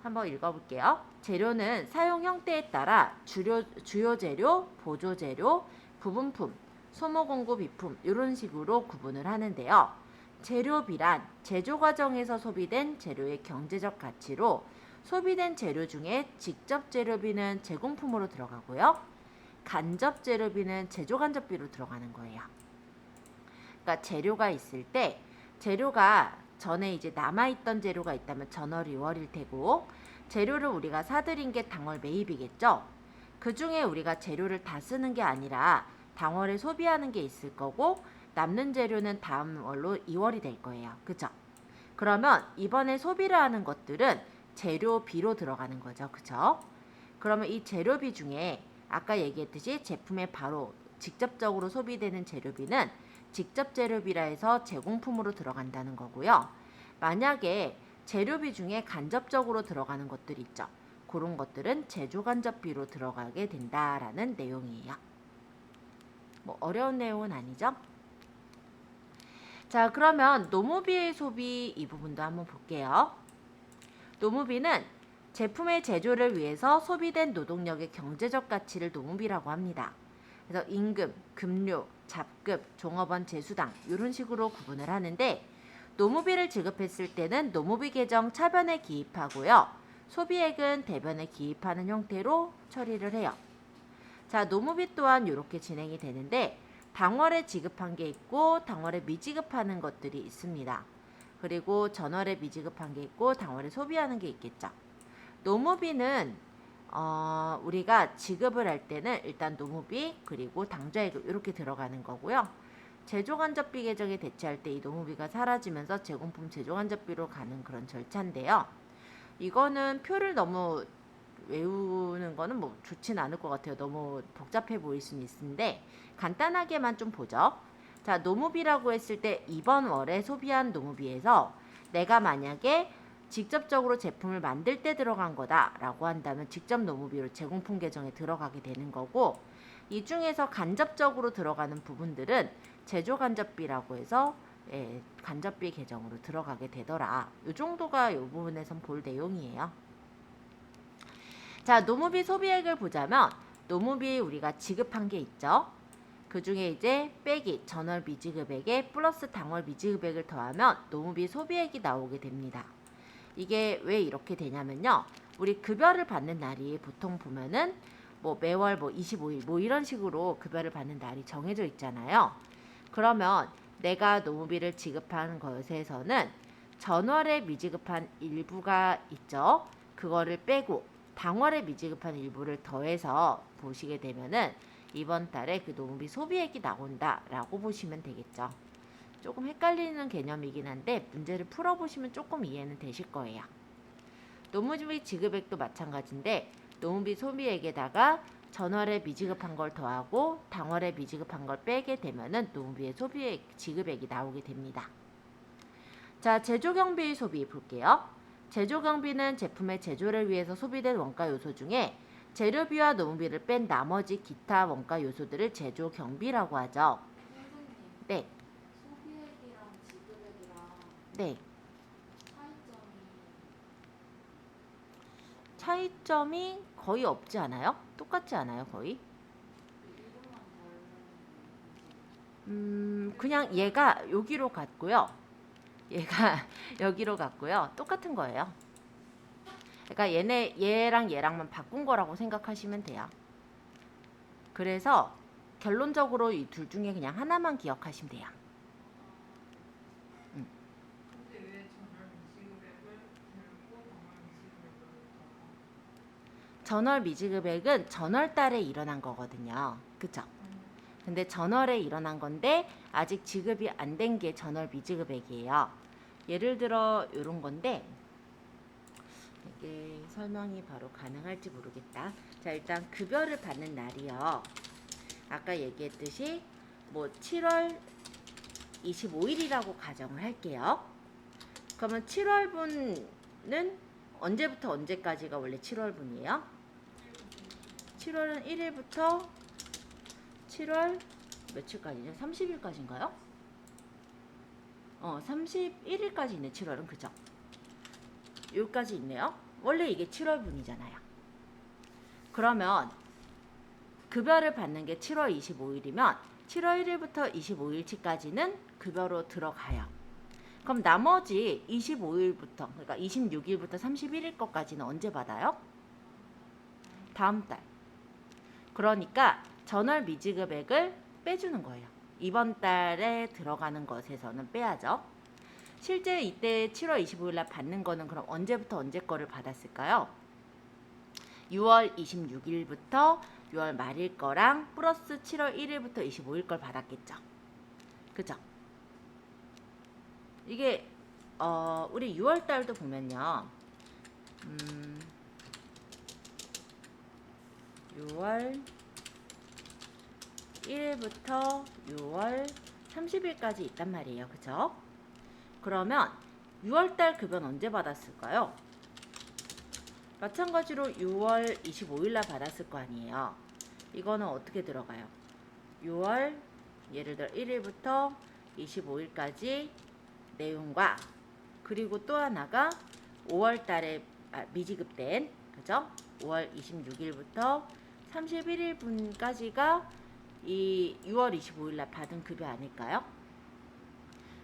한번 읽어볼게요. 재료는 사용 형태에 따라 주요 재료, 보조 재료, 부분품, 소모공구 비품 이런 식으로 구분을 하는데요. 재료비란 제조 과정에서 소비된 재료의 경제적 가치로 소비된 재료 중에 직접 재료비는 제공품으로 들어가고요. 간접 재료비는 제조 간접비로 들어가는 거예요. 그러니까 재료가 있을 때 재료가 전에 이제 남아있던 재료가 있다면 전월 2월일 테고 재료를 우리가 사들인 게 당월 매입이겠죠. 그 중에 우리가 재료를 다 쓰는 게 아니라 당월에 소비하는 게 있을 거고 남는 재료는 다음 월로 2월이 될 거예요. 그죠? 그러면 이번에 소비를 하는 것들은 재료비로 들어가는 거죠. 그죠? 그러면 이 재료비 중에 아까 얘기했듯이 제품에 바로 직접적으로 소비되는 재료비는 직접 재료비라 해서 제공품으로 들어간다는 거고요. 만약에 재료비 중에 간접적으로 들어가는 것들 있죠. 그런 것들은 제조간접비로 들어가게 된다라는 내용이에요. 뭐 어려운 내용은 아니죠? 자, 그러면 노무비의 소비 이 부분도 한번 볼게요. 노무비는 제품의 제조를 위해서 소비된 노동력의 경제적 가치를 노무비라고 합니다. 그래서 임금, 급료, 잡급, 종업원 제수당 이런 식으로 구분을 하는데 노무비를 지급했을 때는 노무비 계정 차변에 기입하고요. 소비액은 대변에 기입하는 형태로 처리를 해요. 자, 노무비 또한 이렇게 진행이 되는데 당월에 지급한 게 있고 당월에 미지급하는 것들이 있습니다. 그리고 전월에 미지급한 게 있고 당월에 소비하는 게 있겠죠. 노무비는 우리가 지급을 할 때는 일단 노무비 그리고 당좌예금 이렇게 들어가는 거고요. 제조간접비 계정에 대체할 때 이 노무비가 사라지면서 제공품 제조간접비로 가는 그런 절차인데요. 이거는 표를 너무 외우는 거는 뭐 좋진 않을 것 같아요. 너무 복잡해 보일 수는 있는데 간단하게만 좀 보죠. 자, 노무비라고 했을 때 이번 월에 소비한 노무비에서 내가 만약에 직접적으로 제품을 만들 때 들어간 거다라고 한다면 직접 노무비로 제공품 계정에 들어가게 되는 거고 이 중에서 간접적으로 들어가는 부분들은 제조간접비라고 해서 간접비 계정으로 들어가게 되더라. 이 정도가 이 부분에선 볼 내용이에요. 자, 노무비 소비액을 보자면 노무비 우리가 지급한 게 있죠. 그 중에 이제 빼기 전월 미지급액에 플러스 당월 미지급액을 더하면 노무비 소비액이 나오게 됩니다. 이게 왜 이렇게 되냐면요. 우리 급여를 받는 날이 보통 보면은 뭐 매월 뭐 25일 뭐 이런 식으로 급여를 받는 날이 정해져 있잖아요. 그러면 내가 노무비를 지급한 것에서는 전월에 미지급한 일부가 있죠. 그거를 빼고 당월에 미지급한 일부를 더해서 보시게 되면은 이번 달에 그 노무비 소비액이 나온다라고 보시면 되겠죠. 조금 헷갈리는 개념이긴 한데 문제를 풀어보시면 조금 이해는 되실 거예요. 노무비 지급액도 마찬가지인데 노무비 소비액에다가 전월에 미지급한 걸 더하고 당월에 미지급한 걸 빼게 되면은 노무비의 소비액 지급액이 나오게 됩니다. 자, 제조경비 소비 볼게요. 제조경비는 제품의 제조를 위해서 소비된 원가 요소 중에 재료비와 노무비를 뺀 나머지 기타 원가 요소들을 제조경비라고 하죠. 선생님, 네, 소비액이랑 지급액이랑 네. 차이점이 차이점이 거의 없지 않아요? 똑같지 않아요, 거의? 이름만 다른 건지. 그냥 얘가 여기로 갔고요. 얘가 여기로 갔고요. 똑같은 거예요. 그러니까 얘랑 얘랑만 바꾼 거라고 생각하시면 돼요. 그래서 결론적으로 이 둘 중에 그냥 하나만 기억하시면 돼요. 근데 왜 전월 미지급액을 들고 당월 미지급액을 더? 전월 미지급액은 전월 달에 일어난 거거든요. 그쵸? 근데 전월에 일어난 건데 아직 지급이 안 된 게 전월 미지급액이에요. 예를 들어 이런 건데 이게 설명이 바로 가능할지 모르겠다. 자, 일단 급여를 받는 날이요. 아까 얘기했듯이 뭐 7월 25일이라고 가정을 할게요. 그러면 7월분은 언제부터 언제까지가 원래 7월분이에요? 7월은 1일부터 7월 며칠까지냐? 30일까지인가요? 31일까지 있네. 7월은 그죠? 여기까지 있네요. 원래 이게 7월분이잖아요. 그러면 급여를 받는 게 7월 25일이면 7월 1일부터 25일치까지는 급여로 들어가요. 그럼 나머지 25일부터 그러니까 26일부터 31일 것까지는 언제 받아요? 다음 달. 그러니까 전월 미지급액을 빼주는 거예요. 이번 달에 들어가는 것에서는 빼야죠. 실제 이때 7월 25일 날 받는 거는 그럼 언제부터 언제 거를 받았을까요? 6월 26일부터 6월 말일 거랑 플러스 7월 1일부터 25일 걸 받았겠죠. 그죠? 이게 우리 6월 달도 보면요. 6월 1일부터 6월 30일까지 있단 말이에요. 그죠? 그러면 6월달 급여는 언제 받았을까요? 마찬가지로 6월 25일날 받았을 거 아니에요. 이거는 어떻게 들어가요? 6월 예를 들어 1일부터 25일까지 내용과 그리고 또 하나가 5월달에 미지급된 그죠? 5월 26일부터 31일분까지가 이 6월 25일날 받은 급여 아닐까요?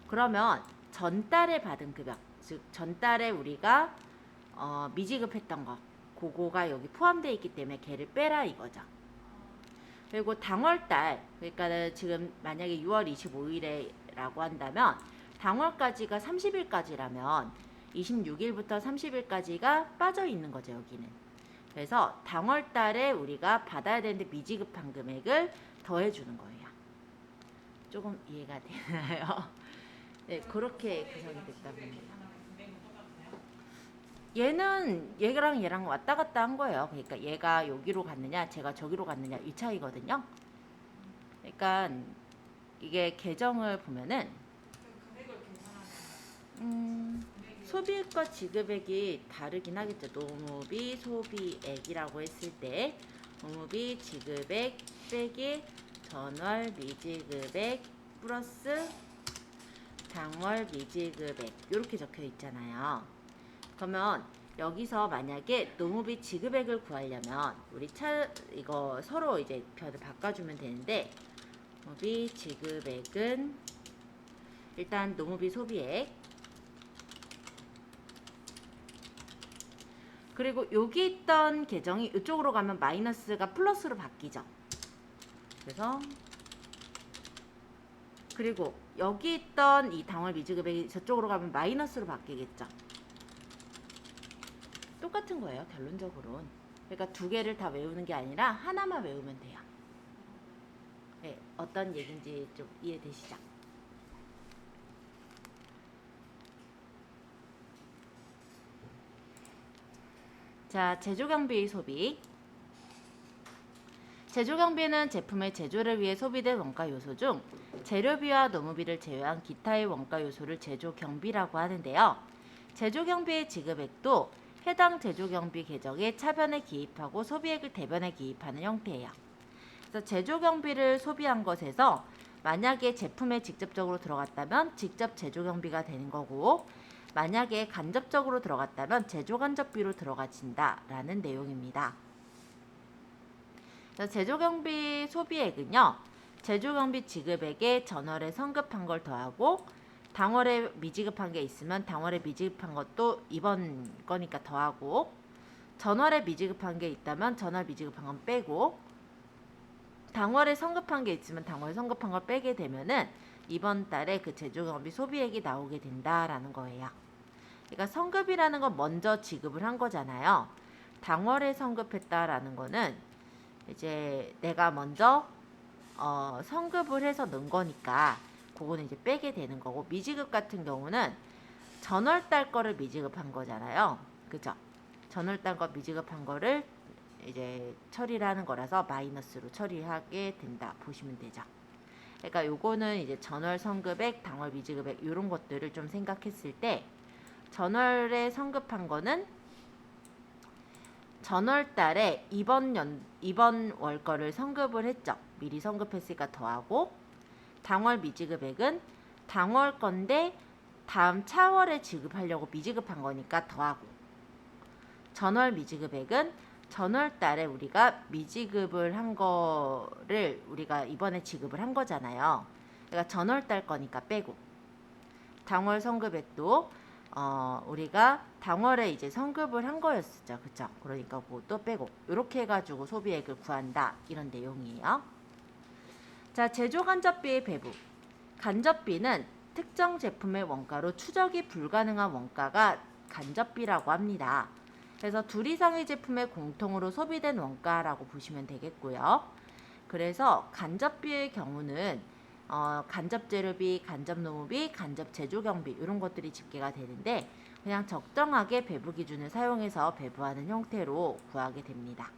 그러면 전달에 받은 급여, 즉 전달에 우리가 미지급했던 거, 그거가 여기 포함되어 있기 때문에 걔를 빼라 이거죠. 그리고 당월달, 그러니까 지금 만약에 6월 25일에라고 한다면 당월까지가 30일까지라면 26일부터 30일까지가 빠져 있는 거죠 여기는. 그래서 당월달에 우리가 받아야 되는데 미지급한 금액을 더해주는 거예요. 조금 이해가 되나요? 네, 그렇게 구성이 됐다 봅니다. 얘는 얘랑 왔다 갔다 한 거예요. 그러니까 얘가 여기로 갔느냐, 제가 저기로 갔느냐 이 차이거든요. 그러니까 이게 계정을 보면은 소비액과 지급액이 다르긴 하겠죠. 노무비 소비액이라고 했을 때 노무비 지급액 빼기 전월 미지급액 플러스 당월 미지급액 이렇게 적혀 있잖아요. 그러면 여기서 만약에 노무비 지급액을 구하려면 우리 이거 서로 이제 별을 바꿔주면 되는데 노무비 지급액은 일단 노무비 소비액 그리고 여기 있던 계정이 이쪽으로 가면 마이너스가 플러스로 바뀌죠. 그래서 그리고 여기 있던 이 당월 미지급액이 저쪽으로 가면 마이너스로 바뀌겠죠. 똑같은 거예요 결론적으로는. 그러니까 두 개를 다 외우는 게 아니라 하나만 외우면 돼요. 네, 어떤 얘기인지 좀 이해되시죠? 자, 제조경비 소비. 제조경비는 제품의 제조를 위해 소비된 원가 요소 중 재료비와 노무비를 제외한 기타의 원가 요소를 제조경비라고 하는데요. 제조경비의 지급액도 해당 제조경비 계정에 차변에 기입하고 소비액을 대변에 기입하는 형태예요. 그래서 제조경비를 소비한 것에서 만약에 제품에 직접적으로 들어갔다면 직접 제조경비가 되는 거고 만약에 간접적으로 들어갔다면 제조간접비로 들어가진다라는 내용입니다. 그래서 제조경비 소비액은요. 제조경비 지급액에 전월에 성급한 걸 더하고 당월에 미지급한 게 있으면 당월에 미지급한 것도 이번 거니까 더하고 전월에 미지급한 게 있다면 전월 미지급한 건 빼고 당월에 성급한 게 있으면 당월에 성급한 걸 빼게 되면은 이번 달에 그 제조경비 소비액이 나오게 된다라는 거예요. 그러니까 성급이라는 건 먼저 지급을 한 거잖아요. 당월에 성급했다라는 거는 이제 내가 먼저 성급을 해서 넣은 거니까 그거는 이제 빼게 되는 거고, 미지급 같은 경우는 전월달 거를 미지급한 거잖아요. 그죠? 전월달 거 미지급한 거를 이제 처리를 하는 거라서 마이너스로 처리하게 된다 보시면 되죠. 그러니까 요거는 이제 전월 성급액, 당월 미지급액 이런 것들을 좀 생각했을 때 전월에 성급한 거는 전월 달에 이번 월 거를 성급을 했죠. 미리 성급했으니까 더하고, 당월 미지급액은 당월 건데 다음 차월에 지급하려고 미지급한 거니까 더하고, 전월 미지급액은 전월 달에 우리가 미지급을 한 거를 우리가 이번에 지급을 한 거잖아요. 그러니까 전월 달 거니까 빼고, 당월 성급액도 우리가 당월에 이제 성급을 한 거였었죠. 그쵸? 그러니까 그것도 빼고, 이렇게 해가지고 소비액을 구한다. 이런 내용이에요. 자, 제조간접비의 배분. 간접비는 특정 제품의 원가로 추적이 불가능한 원가가 간접비라고 합니다. 그래서 둘 이상의 제품에 공통으로 소비된 원가라고 보시면 되겠고요. 그래서 간접비의 경우는 간접재료비, 간접노무비, 간접제조경비 이런 것들이 집계가 되는데 그냥 적정하게 배부 기준을 사용해서 배부하는 형태로 구하게 됩니다.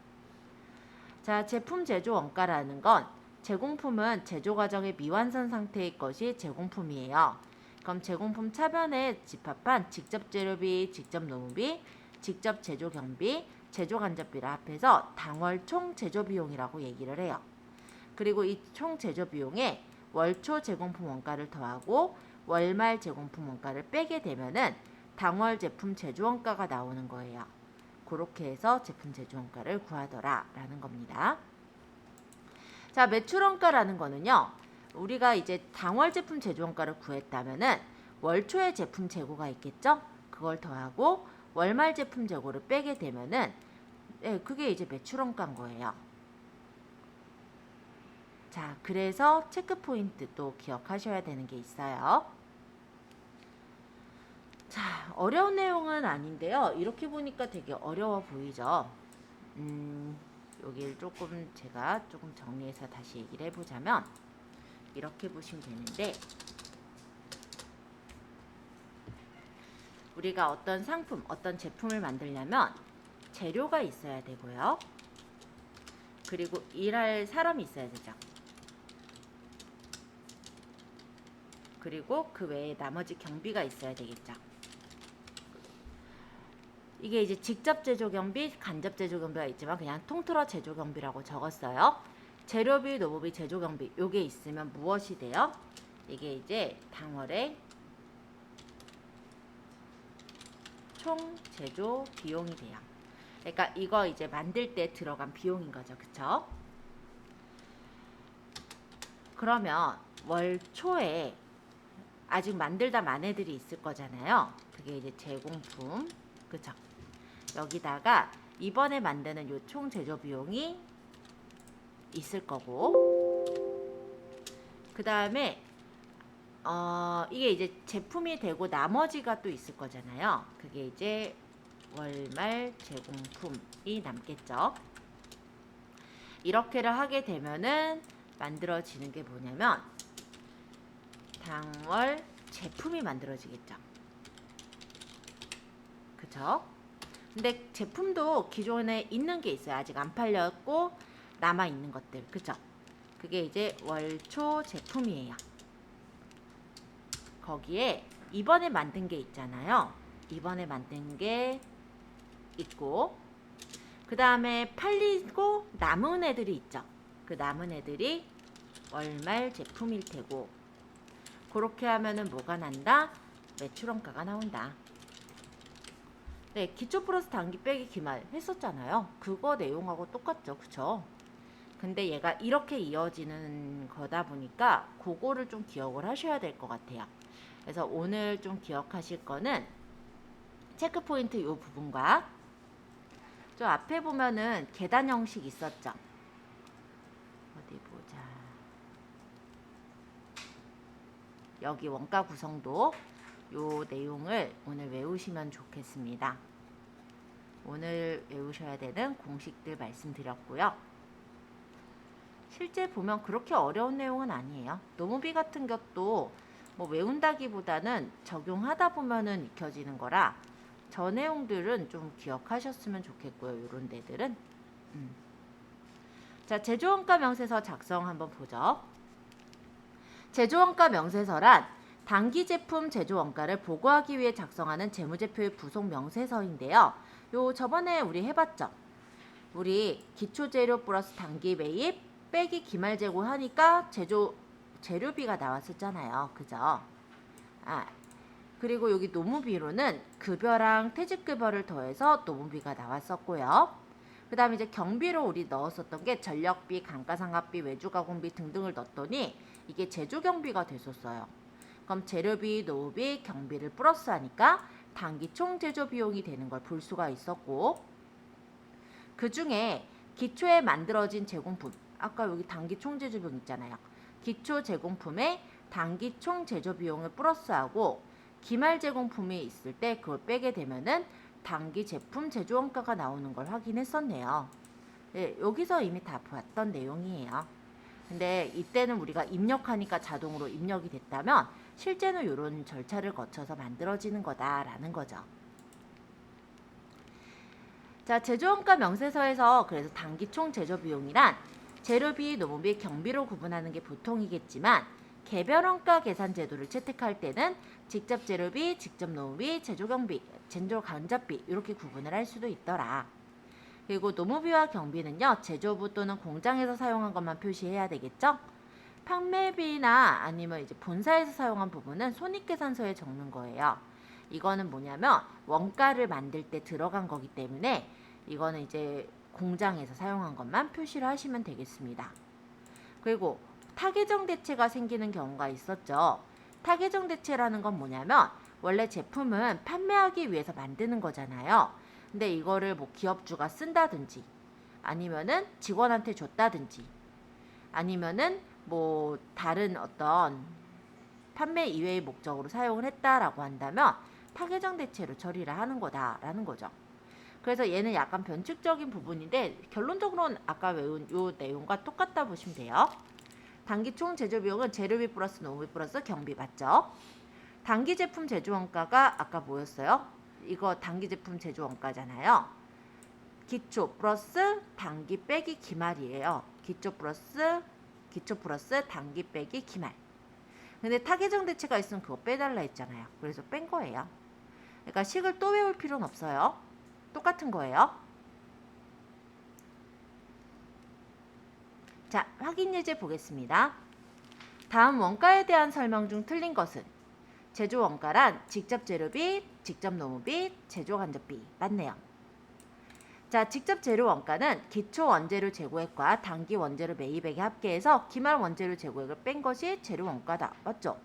자, 제품 제조 원가라는 건 제공품은 제조 과정의 미완성 상태의 것이 제공품이에요. 그럼 제공품 차변에 집합한 직접 재료비, 직접 노무비, 직접 제조 경비, 제조 간접비를 합해서 당월 총 제조 비용이라고 얘기를 해요. 그리고 이 총 제조 비용에 월초 제공품 원가를 더하고 월말 제공품 원가를 빼게 되면은 당월 제품 제조 원가가 나오는 거예요. 그렇게 해서 제품 제조 원가를 구하더라라는 겁니다. 자, 매출 원가라는 거는요. 우리가 이제 당월 제품 제조 원가를 구했다면은 월초에 제품 재고가 있겠죠? 그걸 더하고 월말 제품 재고를 빼게 되면은 그게 이제 매출 원가인 거예요. 자, 그래서 체크 포인트 또 기억하셔야 되는 게 있어요. 자, 어려운 내용은 아닌데요. 이렇게 보니까 되게 어려워 보이죠? 여기를 제가 조금 정리해서 다시 얘기를 해보자면 이렇게 보시면 되는데, 우리가 어떤 상품, 어떤 제품을 만들려면 재료가 있어야 되고요. 그리고 일할 사람이 있어야 되죠. 그리고 그 외에 나머지 경비가 있어야 되겠죠. 이게 이제 직접 제조 경비, 간접 제조 경비가 있지만 그냥 통틀어 제조 경비라고 적었어요. 재료비, 노무비, 제조 경비 요게 있으면 무엇이 돼요? 이게 이제 당월에 총 제조 비용이 돼요. 그러니까 이거 이제 만들 때 들어간 비용인 거죠. 그쵸? 그러면 월 초에 아직 만들다 만 애들이 있을 거잖아요. 그게 이제 제공품. 그쵸? 여기다가 이번에 만드는 요 총 제조 비용이 있을 거고, 그 다음에 이게 이제 제품이 되고 나머지가 또 있을 거잖아요. 그게 이제 월말 제공품이 남겠죠. 이렇게를 하게 되면은 만들어지는 게 뭐냐면 당월 제품이 만들어지겠죠. 그쵸? 근데 제품도 기존에 있는 게 있어요. 아직 안 팔렸고 남아 있는 것들. 그쵸? 그게 이제 월초 제품이에요. 거기에 이번에 만든 게 있잖아요. 이번에 만든 게 있고, 그 다음에 팔리고 남은 애들이 있죠. 그 남은 애들이 월말 제품일 테고, 그렇게 하면은 뭐가 난다? 매출원가가 나온다. 네, 기초 플러스 단기 빼기 기말 했었잖아요. 그거 내용하고 똑같죠. 그쵸? 근데 얘가 이렇게 이어지는 거다 보니까 그거를 좀 기억을 하셔야 될 것 같아요. 그래서 오늘 좀 기억하실 거는 체크 포인트 이 부분과 저 앞에 보면은 계단 형식 있었죠. 어디 보자. 여기 원가 구성도 요 내용을 오늘 외우시면 좋겠습니다. 오늘 외우셔야 되는 공식들 말씀드렸고요. 실제 보면 그렇게 어려운 내용은 아니에요. 노무비 같은 것도 뭐 외운다기보다는 적용하다 보면은 익혀지는 거라 저 내용들은 좀 기억하셨으면 좋겠고요. 이런 데들은. 자, 제조원가 명세서 작성 한번 보죠. 제조원가 명세서란 단기 제품 제조원가를 보고하기 위해 작성하는 재무제표의 부속 명세서인데요. 요 저번에 우리 해봤죠. 우리 기초재료 플러스 단기 매입 빼기 기말 재고 하니까 재료비가 나왔었잖아요. 그죠? 그리고 여기 노무비로는 급여랑 퇴직급여를 더해서 노무비가 나왔었고요. 그 다음에 이제 경비로 우리 넣었었던 게 전력비, 감가상각비, 외주가공비 등등을 넣었더니 이게 제조경비가 됐었어요. 그럼 재료비, 노무비, 경비를 플러스하니까 단기 총 제조 비용이 되는 걸 볼 수가 있었고, 그 중에 기초에 만들어진 제공품, 아까 여기 단기 총 제조 비용 있잖아요. 기초 제공품에 단기 총 제조 비용을 플러스하고 기말 제공품이 있을 때 그걸 빼게 되면은 단기 제품 제조원가가 나오는 걸 확인했었네요. 네, 여기서 이미 다 봤던 내용이에요. 근데 이때는 우리가 입력하니까 자동으로 입력이 됐다면 실제는 이런 절차를 거쳐서 만들어지는 거다라는 거죠. 자, 제조원가 명세서에서 그래서 단기 총 제조 비용이란 재료비, 노무비, 경비로 구분하는 게 보통이겠지만 개별원가 계산 제도를 채택할 때는 직접 재료비, 직접 노무비, 제조경비, 제조 간접비 이렇게 구분을 할 수도 있더라. 그리고 노무비와 경비는요, 제조부 또는 공장에서 사용한 것만 표시해야 되겠죠? 판매비나 아니면 이제 본사에서 사용한 부분은 손익계산서에 적는 거예요. 이거는 뭐냐면 원가를 만들 때 들어간 거기 때문에 이거는 이제 공장에서 사용한 것만 표시를 하시면 되겠습니다. 그리고 타계정 대체가 생기는 경우가 있었죠. 타계정 대체라는 건 뭐냐면 원래 제품은 판매하기 위해서 만드는 거잖아요. 근데 이거를 뭐 기업주가 쓴다든지 아니면은 직원한테 줬다든지 아니면은 뭐 다른 어떤 판매 이외의 목적으로 사용을 했다라고 한다면 타계정 대체로 처리를 하는 거다라는 거죠. 그래서 얘는 약간 변칙적인 부분인데 결론적으로는 아까 외운 요 내용과 똑같다 보시면 돼요. 단기 총 제조 비용은 재료비 플러스 노무비 플러스 경비 맞죠? 단기 제품 제조 원가가 아까 뭐였어요? 이거 단기 제품 제조 원가잖아요. 기초 플러스 단기 빼기 기말이에요. 기초 플러스 단기 빼기 기말. 근데 타계정 대체가 있으면 그거 빼달라 했잖아요. 그래서 뺀 거예요. 그러니까 식을 또 외울 필요는 없어요. 똑같은 거예요. 자, 확인 예제 보겠습니다. 다음 원가에 대한 설명 중 틀린 것은 제조 원가란 직접 재료비, 직접 노무비, 제조 간접비 맞네요. 자, 직접 재료 원가는 기초 원재료 재고액과 단기 원재료 매입액이 합계해서 기말 원재료 재고액을 뺀 것이 재료 원가다. 맞죠?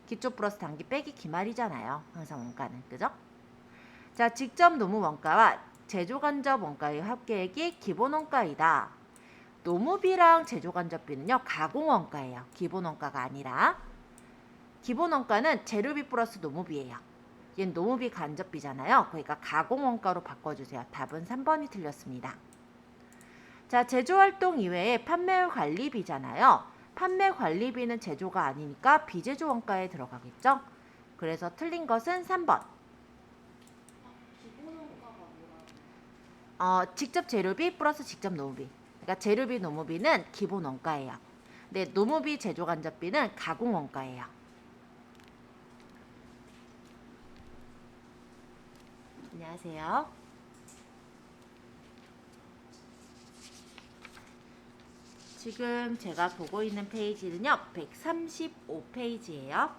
기초 플러스 단기 빼기 기말이잖아요. 항상 원가는. 그죠? 자, 직접 노무 원가와 제조 간접 원가의 합계액이 기본 원가이다. 노무비랑 제조 간접비는요, 가공 원가예요. 기본 원가가 아니라. 기본 원가는 재료비 플러스 노무비예요. 얘는 노무비 간접비잖아요. 그러니까 가공 원가로 바꿔주세요. 답은 3번이 틀렸습니다. 자, 제조활동 이외에 판매 관리비잖아요. 판매 관리비는 제조가 아니니까 비제조 원가에 들어가겠죠. 그래서 틀린 것은 3번. 기본 원가가 뭐라고? 직접 재료비 플러스 직접 노무비. 그러니까 재료비, 노무비는 기본 원가예요. 근데 노무비, 제조 간접비는 가공 원가예요. 안녕하세요. 지금 제가 보고 있는 페이지는요, 135페이지예요.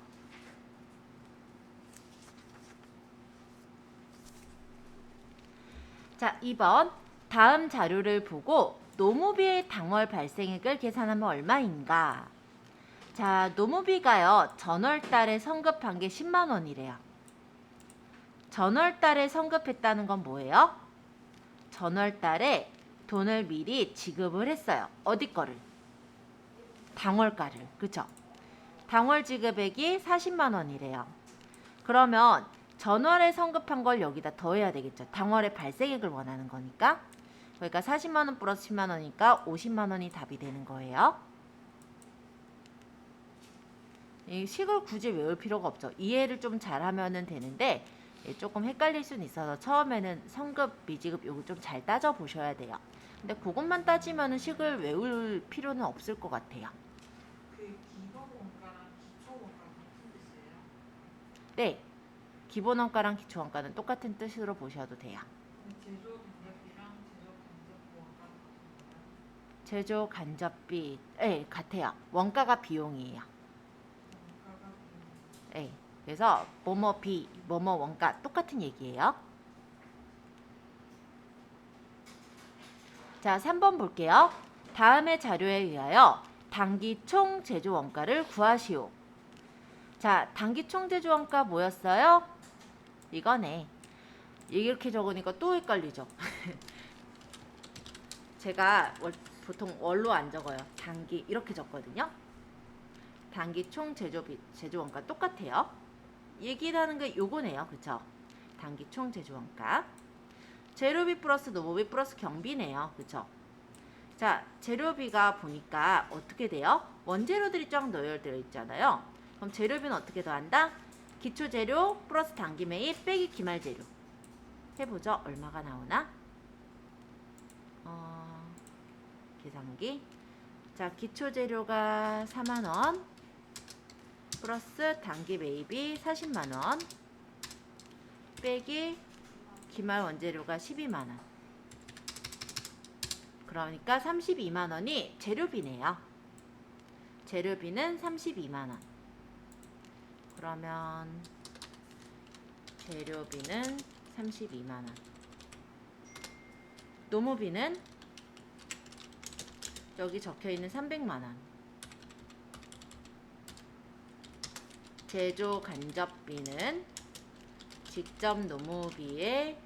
자, 2번. 다음 자료를 보고 노무비의 당월 발생액을 계산하면 얼마인가? 자, 노무비가요. 전월달에 성급한 게 10만 원이래요. 전월달에 성급했다는 건 뭐예요? 전월달에 돈을 미리 지급을 했어요. 어디 거를? 당월가를. 그쵸? 당월 지급액이 40만 원이래요. 그러면 전월에 성급한 걸 여기다 더해야 되겠죠. 당월에 발생액을 원하는 거니까. 그러니까 40만 원 플러스 10만 원이니까 50만 원이 답이 되는 거예요. 이 식을 굳이 외울 필요가 없죠. 이해를 좀 잘하면 되는데 조금 헷갈릴 수는 있어서 처음에는 성급, 미지급 요거 좀 잘 따져 보셔야 돼요. 근데 그것만 따지면 식을 외울 필요는 없을 것 같아요. 그 기본 원가랑 기초 원가 같은 뜻이에요? 네, 기본 원가랑 기초 원가는 똑같은 뜻으로 보셔도 돼요. 제조 간접비랑 제조 간접비 원가 같은 거예요? 제조 간접비, 네, 같아요. 원가가 비용이에요. 원가가 네, 그래서 뭐뭐 비, 뭐뭐 원가 똑같은 얘기예요. 자, 3번 볼게요. 다음의 자료에 의하여 당기 총 제조 원가를 구하시오. 자, 당기 총 제조 원가 뭐였어요? 이거네. 이렇게 적으니까 또 헷갈리죠. 제가 보통 월로 안 적어요. 당기 이렇게 적거든요. 당기 총 제조 원가 똑같아요. 얘기하는 게 요거네요. 그쵸? 당기 총 제조 원가. 재료비 플러스 노무비 플러스 경비네요. 그쵸? 자, 재료비가 보니까 어떻게 돼요? 원재료들이 쫙 넣어져 있잖아요. 그럼 재료비는 어떻게 더한다? 기초재료 플러스 당기 매입 빼기 기말재료. 해보죠. 얼마가 나오나? 계산기. 자, 기초재료가 4만원 플러스 당기 매입이 40만원 빼기 기말 원재료가 12만원. 그러니까 32만원이 재료비네요. 재료비는 32만원. 그러면 재료비는 32만원. 노무비는 여기 적혀있는 300만원. 제조 간접비는 직접 노무비의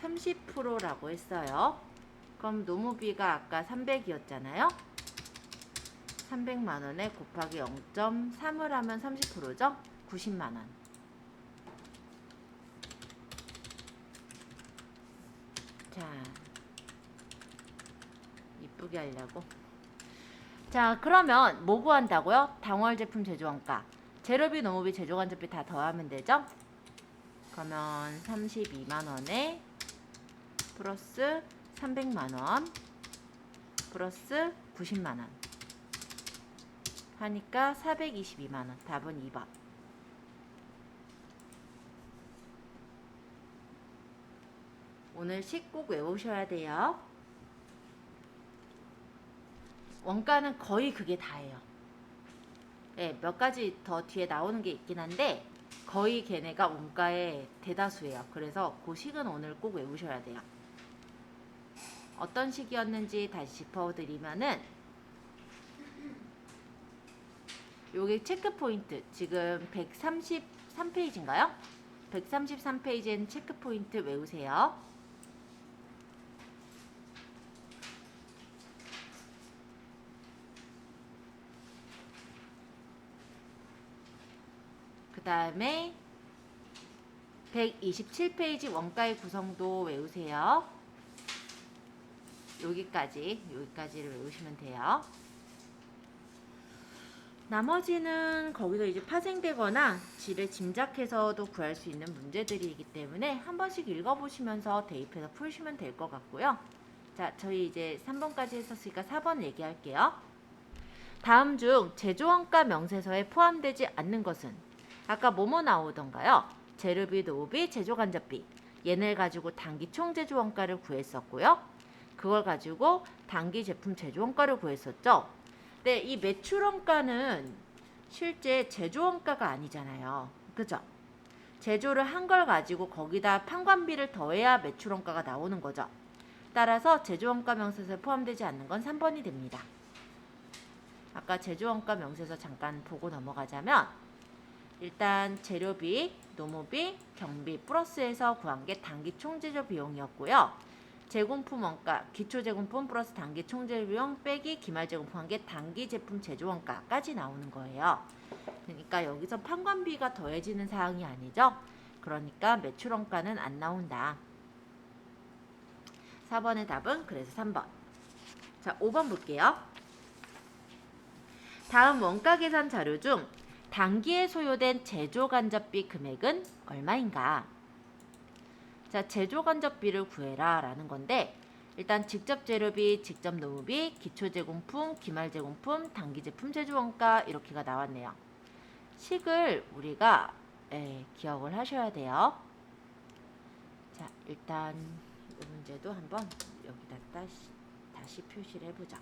30%라고 했어요. 그럼 노무비가 아까 300이었잖아요. 300만원에 곱하기 0.3을 하면 30%죠? 90만원. 자, 이쁘게 하려고. 자, 그러면 뭐 구한다고요? 당월 제품 제조원가. 재료비, 노무비, 제조간접비 다 더하면 되죠? 그러면 32만원에 플러스 300만원 플러스 90만원 하니까 422만원. 답은 2번. 오늘 식 꼭 외우셔야 돼요. 원가는 거의 그게 다예요. 네, 몇 가지 더 뒤에 나오는 게 있긴 한데 거의 걔네가 원가의 대다수예요. 그래서 그 식은 오늘 꼭 외우셔야 돼요. 어떤 식이었는지 다시 짚어드리면은 요게 체크 포인트 지금 133페이지인가요? 133페이지에는 체크 포인트 외우세요. 그 다음에 127페이지 원가의 구성도 외우세요. 여기까지를 외우시면 돼요. 나머지는 거기서 이제 파생되거나 지를 짐작해서도 구할 수 있는 문제들이기 때문에 한 번씩 읽어보시면서 대입해서 푸시면 될 것 같고요. 자, 저희 이제 3번까지 했었으니까 4번 얘기할게요. 다음 중 제조원가 명세서에 포함되지 않는 것은? 아까 뭐뭐 나오던가요? 재료비, 노후비, 제조간접비. 얘네를 가지고 단기 총 제조원가를 구했었고요. 그걸 가지고 단기 제품 제조원가를 구했었죠. 근데 이 매출원가는 실제 제조원가가 아니잖아요. 그죠? 제조를 한 걸 가지고 거기다 판관비를 더해야 매출원가가 나오는 거죠. 따라서 제조원가 명세서에 포함되지 않는 건 3번이 됩니다. 아까 제조원가 명세서 잠깐 보고 넘어가자면 일단 재료비, 노무비, 경비 플러스해서 구한 게 단기 총제조 비용이었고요. 제공품 원가, 기초 제공품 플러스 단기 총제조 비용 빼기 기말 제공품 한 게 단기 제품 제조 원가까지 나오는 거예요. 그러니까 여기서 판관비가 더해지는 사항이 아니죠. 그러니까 매출 원가는 안 나온다. 4번의 답은 그래서 3번. 자, 5번 볼게요. 다음 원가 계산 자료 중 단기에 소요된 제조 간접비 금액은 얼마인가? 자, 제조 간접비를 구해라 라는 건데 일단 직접 재료비, 직접 노무비, 기초 제공품, 기말 제공품, 단기 제품 제조 원가 이렇게가 나왔네요. 식을 우리가 기억을 하셔야 돼요. 자, 일단 이 문제도 한번 여기다 다시 표시를 해보자.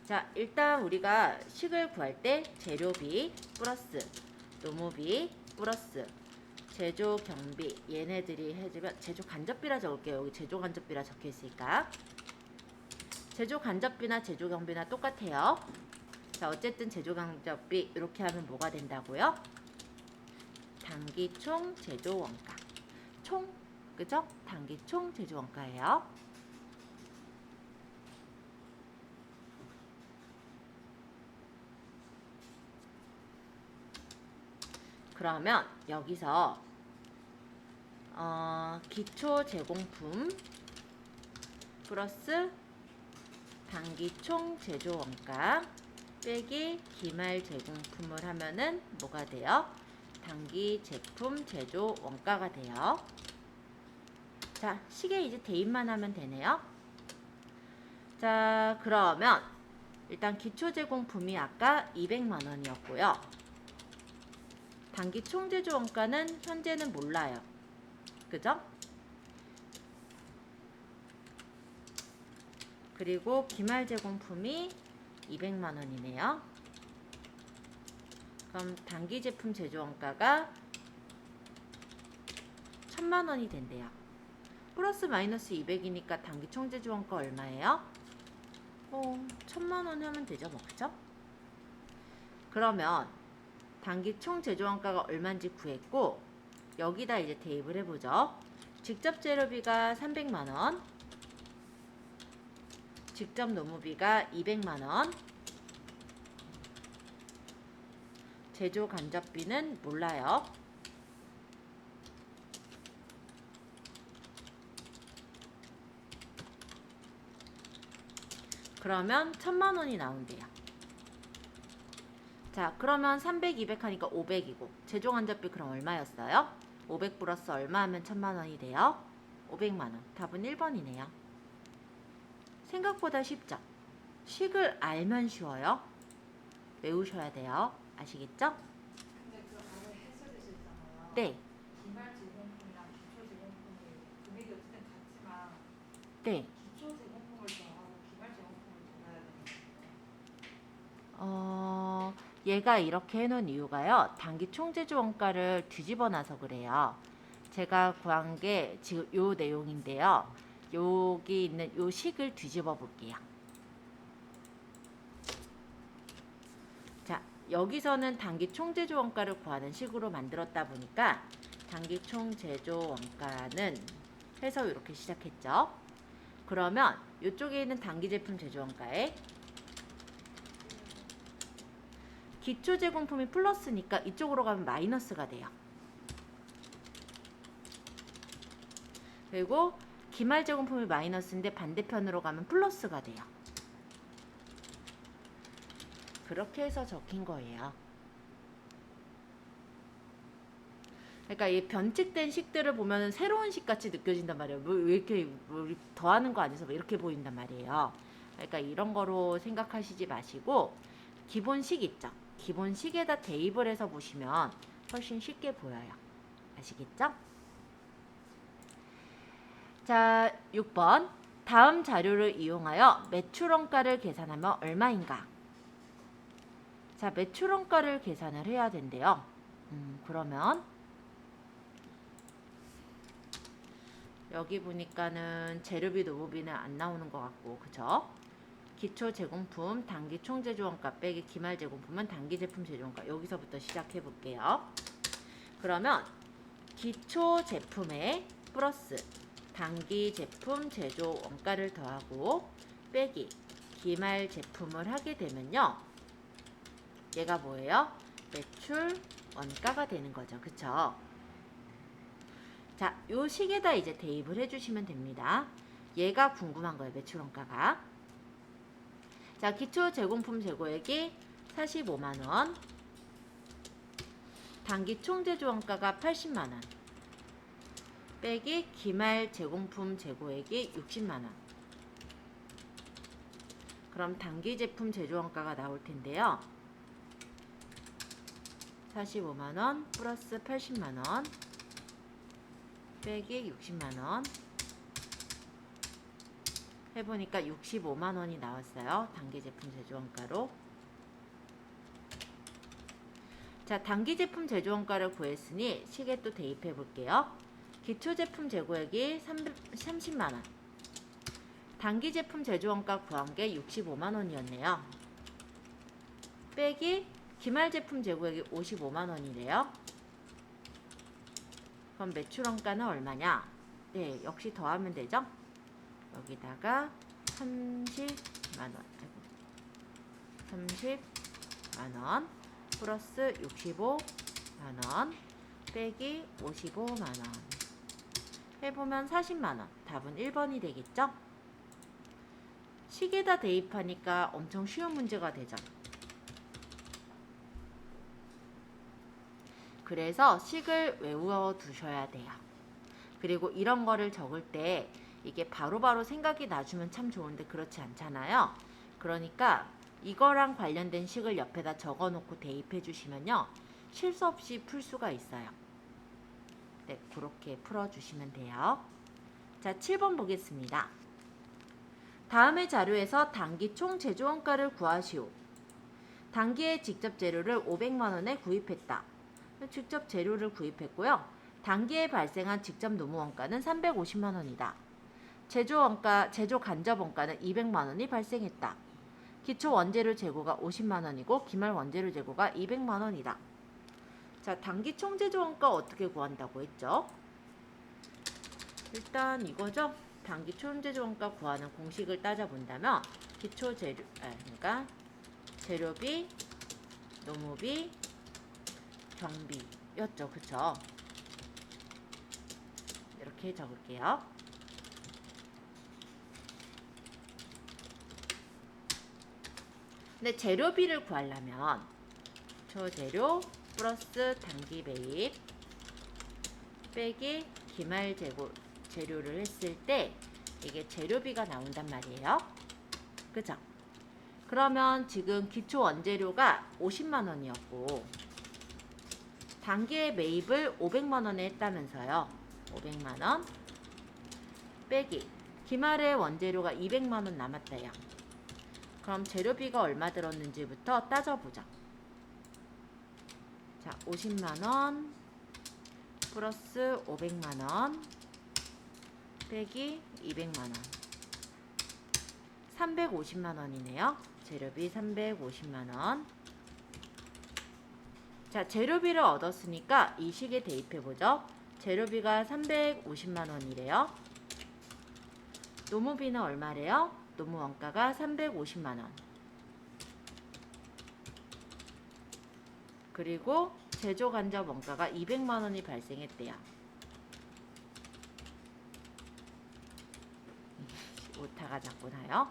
자, 일단 우리가 식을 구할 때 재료비 플러스 노무비 플러스 제조 경비 얘네들이 해주면 제조 간접비라 적을게요. 여기 제조 간접비라 적혀 있으니까 제조 간접비나 제조 경비나 똑같아요. 자, 어쨌든 제조 간접비 이렇게 하면 뭐가 된다고요? 단기 총 제조 원가. 총 그죠? 단기 총 제조 원가예요. 그러면 여기서 기초 제공품 플러스 단기 총 제조 원가 빼기 기말 제공품을 하면은 뭐가 돼요? 단기 제품 제조 원가가 돼요. 자, 식에 이제 대입만 하면 되네요. 자, 그러면 일단 기초 제공품이 아까 200만 원이었고요. 단기 총 제조 원가는 현재는 몰라요. 그죠? 그리고 기말 제공품이 200만 원이네요. 그럼 단기 제품 제조 원가가 1000만 원이 된대요. 플러스 마이너스 200이니까 단기 총 제조 원가 얼마예요? 1000만 원 하면 되죠, 뭐. 그죠? 그러면 단기 총 제조 원가가 얼마인지 구했고 여기다 이제 대입을 해보죠. 직접 재료비가 300만 원, 직접 노무비가 200만 원, 제조 간접비는 몰라요. 그러면 1000만 원이 나온대요. 자, 그러면 300, 200 하니까 500이고 제조 간접비 그럼 얼마였어요? 500 플러스 얼마 하면 1000만 원이 돼요? 500만 원. 답은 1번이네요. 생각보다 쉽죠? 식을 알면 쉬워요. 외우셔야 돼요. 아시겠죠? 근데 그 안에 해설해져 있잖아요. 네. 기말 제공품이랑 기초 제공품이 금액이 어쨌든 같지만 네. 기초 제공품을 정하고 기말 제공품을 정해야 되는 어, 얘가 이렇게 해놓은 이유가요. 단기 총제조 원가를 뒤집어 놔서 그래요. 제가 구한 게 지금 요 내용인데요. 여기 있는 요 식을 뒤집어 볼게요. 자, 여기서는 단기 총제조 원가를 구하는 식으로 만들었다 보니까 단기 총제조 원가는 해서 이렇게 시작했죠. 그러면 이쪽에 있는 단기 제품 제조 원가에 기초 제공품이 플러스니까 이쪽으로 가면 마이너스가 돼요. 그리고 기말 제공품이 마이너스인데 반대편으로 가면 플러스가 돼요. 그렇게 해서 적힌 거예요. 그러니까 이 변칙된 식들을 보면 새로운 식 같이 느껴진단 말이에요. 왜 이렇게 더하는 거 아니어서 이렇게 보인단 말이에요. 그러니까 이런 거로 생각하시지 마시고 기본식 있죠. 기본식에다 대입을 해서 보시면 훨씬 쉽게 보여요. 아시겠죠? 자, 6번. 다음 자료를 이용하여 매출원가를 계산하면 얼마인가? 자, 매출원가를 계산을 해야 된대요. 그러면 여기 보니까는 재료비, 노무비는 안 나오는 것 같고, 그죠? 기초 제공품 단기 총 제조원가 빼기 기말 제공품은 단기 제품 제조원가. 여기서부터 시작해 볼게요. 그러면 기초 제품에 플러스 단기 제품 제조 원가를 더하고 빼기 기말 제품을 하게 되면요. 얘가 뭐예요? 매출 원가가 되는 거죠. 그쵸? 자, 요 식에다 이제 대입을 해주시면 됩니다. 얘가 궁금한 거예요. 매출 원가가. 자, 기초 제공품 재고액이 45만원. 단기 총 제조 원가가 80만원. 빼기 기말 제공품 재고액이 60만원. 그럼 단기 제품 제조 원가가 나올 텐데요. 45만원 플러스 80만원 빼기 60만원 해보니까 65만원이 나왔어요. 단기 제품 제조 원가로. 자, 단기 제품 제조 원가를 구했으니 식에 또 대입해 볼게요. 기초 제품 재고액이 30만원. 단기 제품 제조 원가 구한 게 65만원이었네요. 빼기 기말 제품 재고액이 55만원이래요. 그럼 매출 원가는 얼마냐? 네, 역시 더하면 되죠? 여기다가 30만원. 30만원 플러스 65만원 빼기 55만원 해보면 40만원. 답은 1번이 되겠죠? 식에다 대입하니까 엄청 쉬운 문제가 되죠. 그래서 식을 외워 두셔야 돼요. 그리고 이런 거를 적을 때 이게 바로바로 생각이 나주면 참 좋은데 그렇지 않잖아요. 그러니까 이거랑 관련된 식을 옆에다 적어 놓고 대입해 주시면요. 실수 없이 풀 수가 있어요. 네, 그렇게 풀어주시면 돼요. 자, 7번 보겠습니다. 다음의 자료에서 단기 총 제조 원가를 구하시오. 단기에 직접 재료를 500만원에 구입했다. 직접 재료를 구입했고요. 단기에 발생한 직접 노무 원가는 350만원이다. 제조 간접 원가는 200만원이 발생했다. 기초 원재료 재고가 50만원이고 기말 원재료 재고가 200만원이다. 자, 단기 총 제조 원가 어떻게 구한다고 했죠? 일단 이거죠. 단기 총 제조 원가 구하는 공식을 따져본다면 기초 재료, 그러니까 재료비, 노무비, 경비였죠. 그쵸? 이렇게 적을게요. 근데 재료비를 구하려면 초재료 플러스 단기 매입 빼기 기말 재료를 했을 때 이게 재료비가 나온단 말이에요. 그죠? 그러면 지금 기초 원재료가 50만원이었고 단기의 매입을 500만원에 했다면서요. 500만원 빼기 기말의 원재료가 200만원 남았대요. 그럼 재료비가 얼마 들었는지부터 따져보자. 자, 50만원 플러스 500만원 빼기 200만원 350만원이네요. 재료비 350만원. 자, 재료비를 얻었으니까 이 식에 대입해보죠. 재료비가 350만원이래요. 노무비는 얼마래요? 노무 원가가 350만원. 그리고 제조 간접 원가가 200만원이 발생했대요. 오타가 자꾸 나요.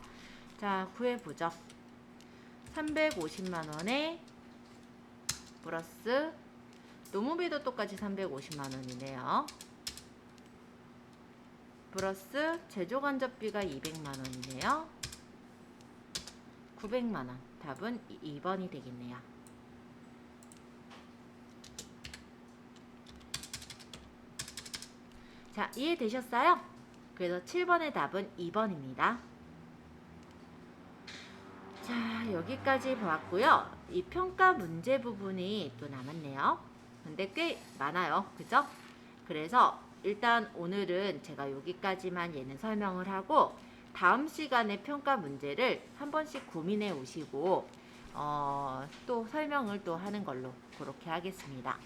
자, 구해보죠. 350만원에 플러스 노무비도 똑같이 350만원이네요. 플러스 제조간접비가 200만원이네요. 900만원. 답은 2번이 되겠네요. 자, 이해되셨어요? 그래서 7번의 답은 2번입니다. 자, 여기까지 보았고요. 이 평가 문제 부분이 또 남았네요. 근데 꽤 많아요. 그죠? 그래서 일단 오늘은 제가 여기까지만 얘는 설명을 하고 다음 시간에 평가 문제를 한 번씩 고민해 오시고 또 설명을 또 하는 걸로 그렇게 하겠습니다.